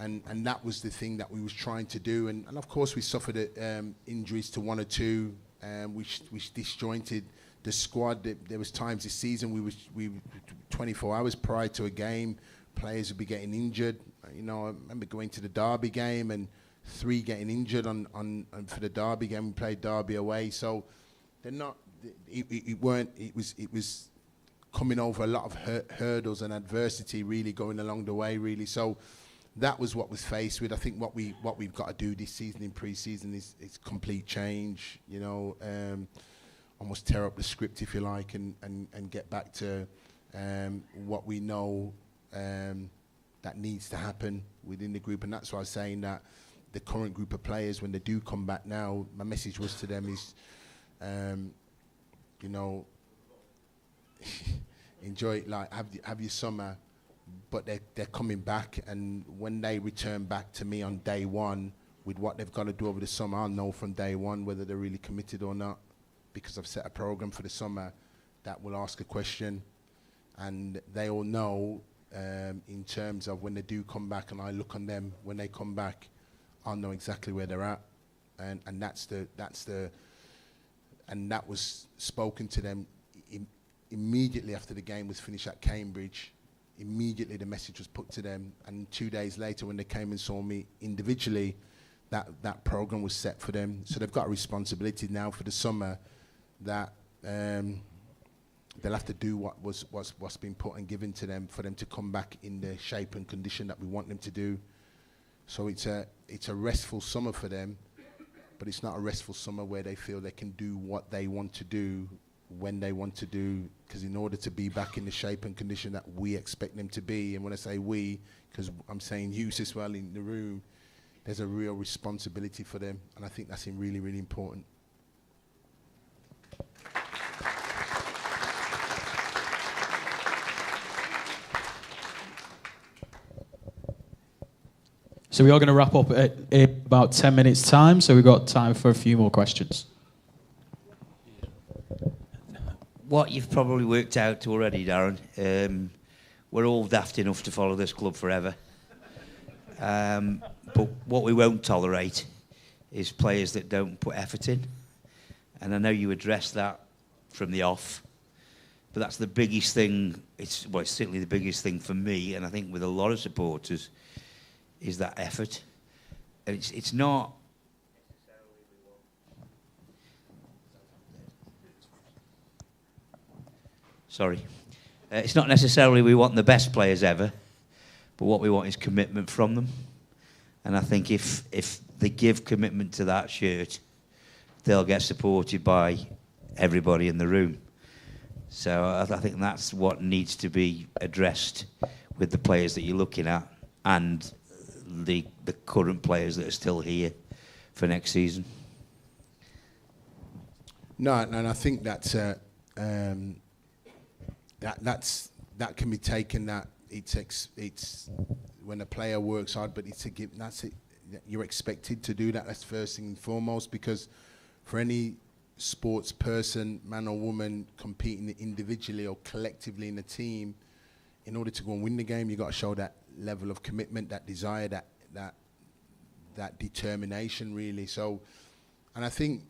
And that was the thing that we was trying to do. And of course we suffered injuries to one or two, which disjointed the squad. There was times this season we 24 hours prior to a game, players would be getting injured. I remember going to the Derby game and 3 getting injured on for the Derby game. We played Derby away, so they're not. It was coming over a lot of hurdles and adversity, really going along the way, really. So that was what was faced with. I think what we've got to do this season in pre-season is complete change. Almost tear up the script, if you like, and get back to what we know that needs to happen within the group. And that's why I was saying that the current group of players, when they do come back now, my message was to them is, enjoy it, like have your summer, but they're coming back, and when they return back to me on day one with what they've got to do over the summer, I'll know from day one whether they're really committed or not, because I've set a program for the summer that will ask a question, and they all know in terms of when they do come back, and I look on them when they come back, I'll know exactly where they're at, and that was spoken to them immediately after the game was finished at Cambridge. Immediately the message was put to them, and 2 days later when they came and saw me individually, that program was set for them. So they've got a responsibility now for the summer that they'll have to do what's been put and given to them for them to come back in the shape and condition that we want them to do. So it's a restful summer for them, but it's not a restful summer where they feel they can do what they want to do when they want to do, because in order to be back in the shape and condition that we expect them to be, and when I say we, because I'm saying you as well in the room, there's a real responsibility for them, and I think that's really, really important. So we are going to wrap up at about 10 minutes time, so we've got time for a few more questions. What you've probably worked out already, Darren, we're all daft enough to follow this club forever. But what we won't tolerate is players that don't put effort in. And I know you addressed that from the off, but that's the biggest thing. It's certainly the biggest thing for me, and I think with a lot of supporters, is that effort. And it's not... Sorry. It's not necessarily we want the best players ever, but what we want is commitment from them. And I think if they give commitment to that shirt, they'll get supported by everybody in the room. So I think that's what needs to be addressed with the players that you're looking at and the current players that are still here for next season. No, and I think that's that can be taken, that it's when a player works hard, but it's a give. That's it. You're expected to do that. That's first thing and foremost, because for any sports person, man or woman, competing individually or collectively in a team, in order to go and win the game, you've got to show that level of commitment, that desire, that that determination really. So, and I think,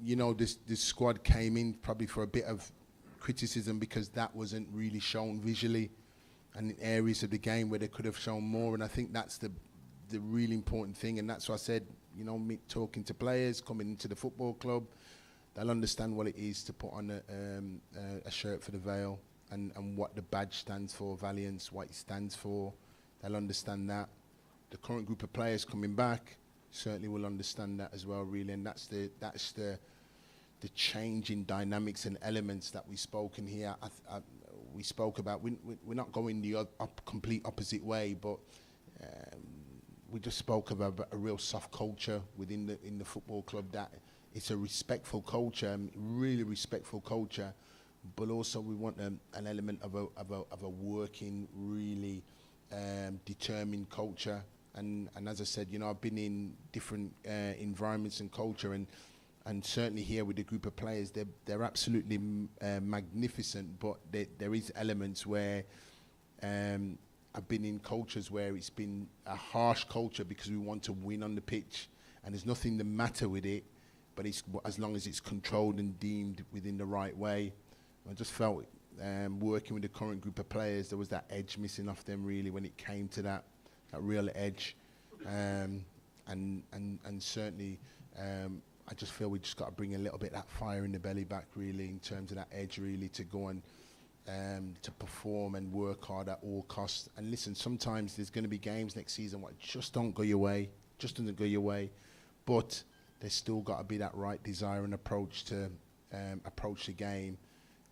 you know, this squad came in probably for a bit of criticism because that wasn't really shown visually, and in areas of the game where they could have shown more. And I think that's the really important thing, and that's what I said, you know, me talking to players coming into the football club, they'll understand what it is to put on a shirt for the Vale, and what the badge stands for, Valiance, what it stands for. They'll understand that. The current group of players coming back certainly will understand that as well, really, and that's the change in dynamics and elements that we've spoken here. We spoke about. We're not going the complete opposite way, but we just spoke about a real soft culture within the football club. That it's a respectful culture, really respectful culture, but also we want an element of a working, really determined culture. And as I said, you know, I've been in different environments and culture, and certainly here with the group of players, they're absolutely magnificent. But there is elements where I've been in cultures where it's been a harsh culture because we want to win on the pitch, and there's nothing the matter with it, but it's as long as it's controlled and deemed within the right way. I just felt working with the current group of players, there was that edge missing off them really when it came to that real edge, and certainly I just feel we just got to bring a little bit of that fire in the belly back really, in terms of that edge really, to go and to perform and work hard at all costs. And listen, sometimes there's going to be games next season what just don't go your way, just doesn't go your way, but there's still got to be that right desire and approach to approach the game,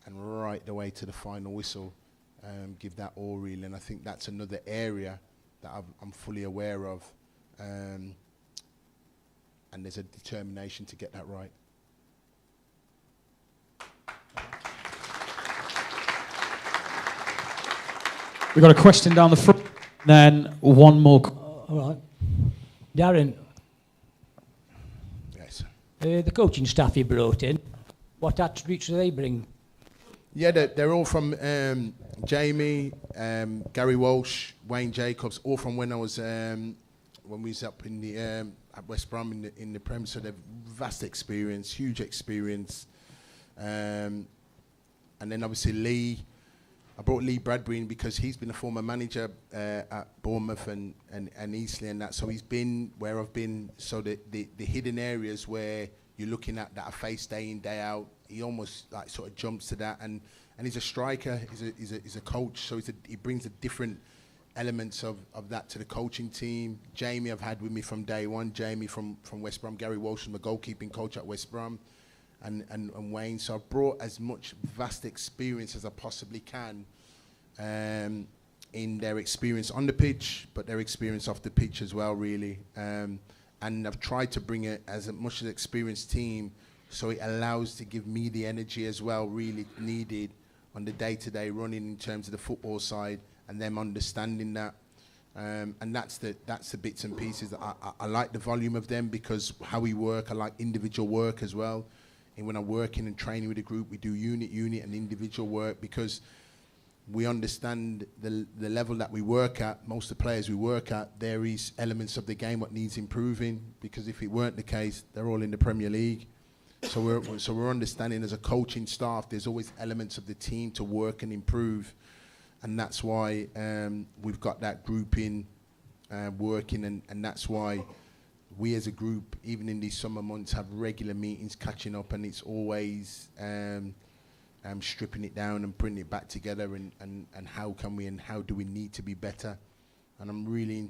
and right the way to the final whistle, give that all really. And I think that's another area that I'm fully aware of, and there's a determination to get that right. We've got a question down the front, then one more. All right. Darren. Yes. The coaching staff you brought in, what attributes do they bring? Yeah, they're all from Jamie, Gary Walsh, Wayne Jacobs, all from when I was when we was up in the at West Brom in the Prem. So they've vast experience, huge experience, and then obviously Lee. I brought Lee Bradbury in because he's been a former manager at Bournemouth and Eastleigh and that. So he's been where I've been. So the hidden areas where you're looking at that I face day in, day out, he almost like sort of jumps to that. And he's a striker, he's a coach, so he brings a different elements of that to the coaching team. Jamie I've had with me from day one, Jamie from West Brom, Gary Walsh, my goalkeeping coach at West Brom, and Wayne. So I've brought as much vast experience as I possibly can in their experience on the pitch, but their experience off the pitch as well, really. And I've tried to bring it as much as an experienced team, so it allows to give me the energy as well, really needed on the day-to-day running in terms of the football side, and them understanding that. And that's the bits and pieces. I like the volume of them because how we work, I like individual work as well. And when I'm working and training with a group, we do unit and individual work because we understand the level that we work at. Most of the players we work at, there is elements of the game what needs improving, because if it weren't the case, they're all in the Premier League. So we're understanding as a coaching staff, there's always elements of the team to work and improve, and that's why we've got that group in working, and that's why we as a group, even in these summer months, have regular meetings catching up, and it's always stripping it down and putting it back together, and how can we and how do we need to be better. And I'm really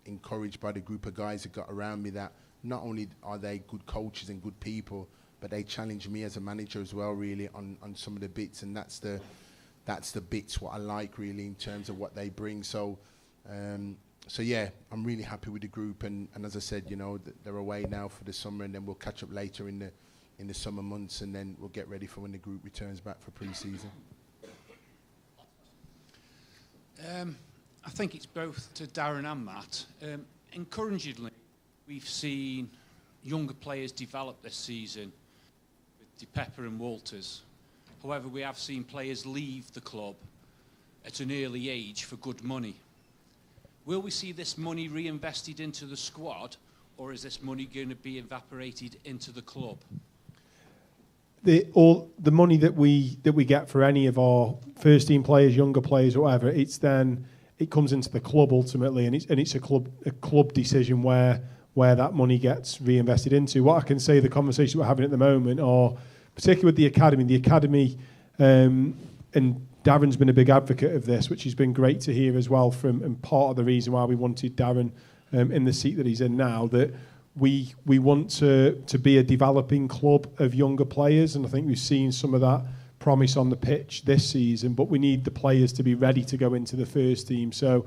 encouraged by the group of guys that got around me, that not only are they good coaches and good people, but they challenge me as a manager as well, really, on some of the bits, and that's the bits what I like, really, in terms of what they bring. So yeah, I'm really happy with the group, and as I said, you know, they're away now for the summer, and then we'll catch up later in the summer months, and then we'll get ready for when the group returns back for pre-season. I think it's both to Darren and Matt. Encouragingly, we've seen younger players develop this season with DePepper and Walters. However, we have seen players leave the club at an early age for good money. Will we see this money reinvested into the squad, or is this money going to be evaporated into the club? All the money that we get for any of our first team players, younger players, or whatever, it comes into the club ultimately, and it's a club decision where that money gets reinvested into. What I can say, the conversations we're having at the moment are particularly with the academy, and Darren's been a big advocate of this, which has been great to hear as well. And part of the reason why we wanted Darren in the seat that he's in now, that we want to be a developing club of younger players, and I think we've seen some of that promise on the pitch this season, but we need the players to be ready to go into the first team. So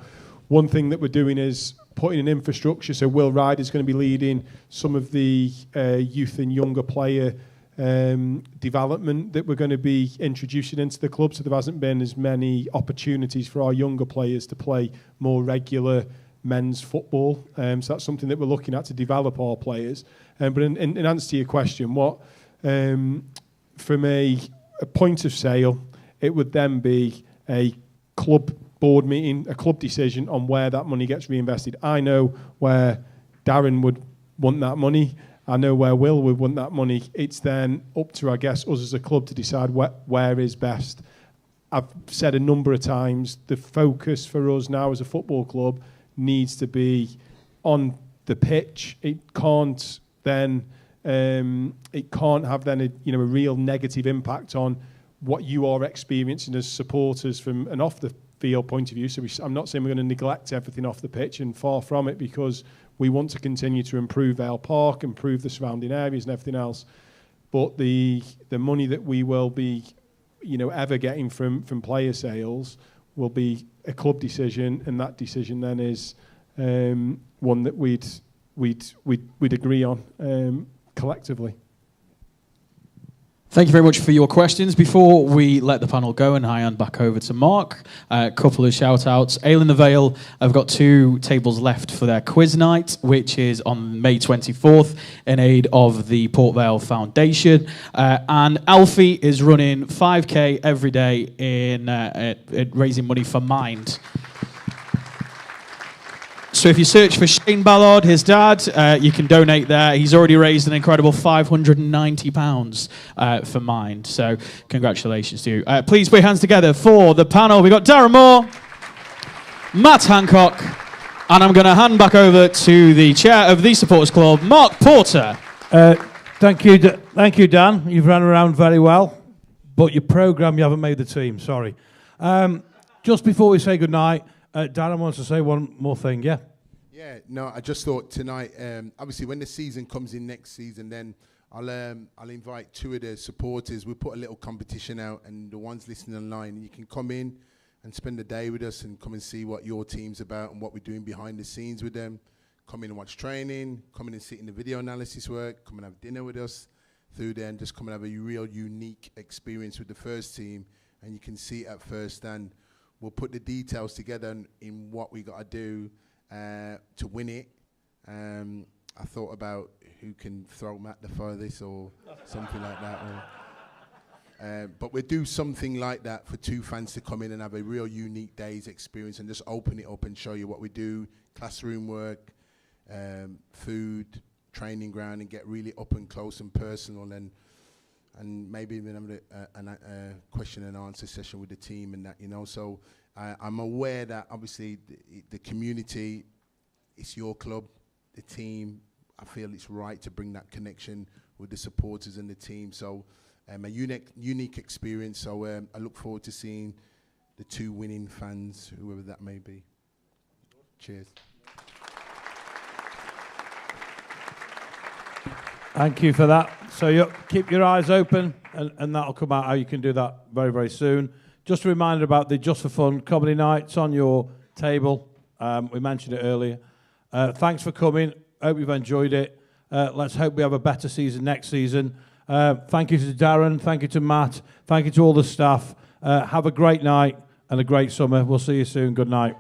one thing that we're doing is putting an infrastructure. So Will Ryder's going to be leading some of the youth and younger player development that we're going to be introducing into the club. So there hasn't been as many opportunities for our younger players to play more regular men's football. So that's something that we're looking at to develop our players. But in answer to your question, what from a point of sale, it would then be a club board meeting, a club decision on where that money gets reinvested. I know where Darren would want that money. I know where Will would want that money. It's then up to, I guess, us as a club to decide where is best. I've said a number of times, the focus for us now as a football club needs to be on the pitch. It can't then have then a real negative impact on what you are experiencing as supporters from an off the field point of view. So I'm not saying we're going to neglect everything off the pitch, and far from it, because we want to continue to improve Vale Park, improve the surrounding areas and everything else. But the money that we will be, ever getting from player sales will be a club decision, and that decision then is one that we'd agree on collectively. Thank you very much for your questions. Before we let the panel go and I hand back over to Mark, a couple of shout-outs. Ale in the Vale have got 2 tables left for their quiz night, which is on May 24th in aid of the Port Vale Foundation. And Alfie is running 5K every day in raising money for Mind. So if you search for Shane Ballard, his dad, you can donate there. He's already raised an incredible £590 for Mind. So congratulations to you. Please put your hands together for the panel. We've got Darren Moore, Matt Hancock, and I'm going to hand back over to the chair of the Supporters Club, Mark Porter. Thank you, Dan. You've run around very well, but your programme, you haven't made the team. Sorry. Just before we say goodnight, Darren wants to say one more thing, yeah? Yeah, no, I just thought tonight, obviously when the season comes in next season, then I'll invite 2 of the supporters. We'll put a little competition out, and the ones listening online, you can come in and spend the day with us and come and see what your team's about and what we're doing behind the scenes with them. Come in and watch training, come in and sit in the video analysis work, come and have dinner with us through there, and just come and have a real unique experience with the first team, and you can see it at first hand. We'll put the details together in what we got to do to win it. I thought about who can throw Matt the furthest or something like that. But we'll do something like that for 2 fans to come in and have a real unique day's experience and just open it up and show you what we do, classroom work, food, training ground, and get really up and close and personal, and maybe even have a question and answer session with the team and that, So I'm aware that obviously the community, it's your club, the team. I feel it's right to bring that connection with the supporters and the team. So a unique experience. So I look forward to seeing the 2 winning fans, whoever that may be. Cheers. Thank you for that. So you keep your eyes open, and that'll come out how you can do that very, very soon. Just a reminder about the Just for Fun comedy nights on your table. We mentioned it earlier. Thanks for coming. Hope you've enjoyed it. Let's hope we have a better season next season. Thank you to Darren. Thank you to Matt. Thank you to all the staff. Have a great night and a great summer. We'll see you soon. Good night.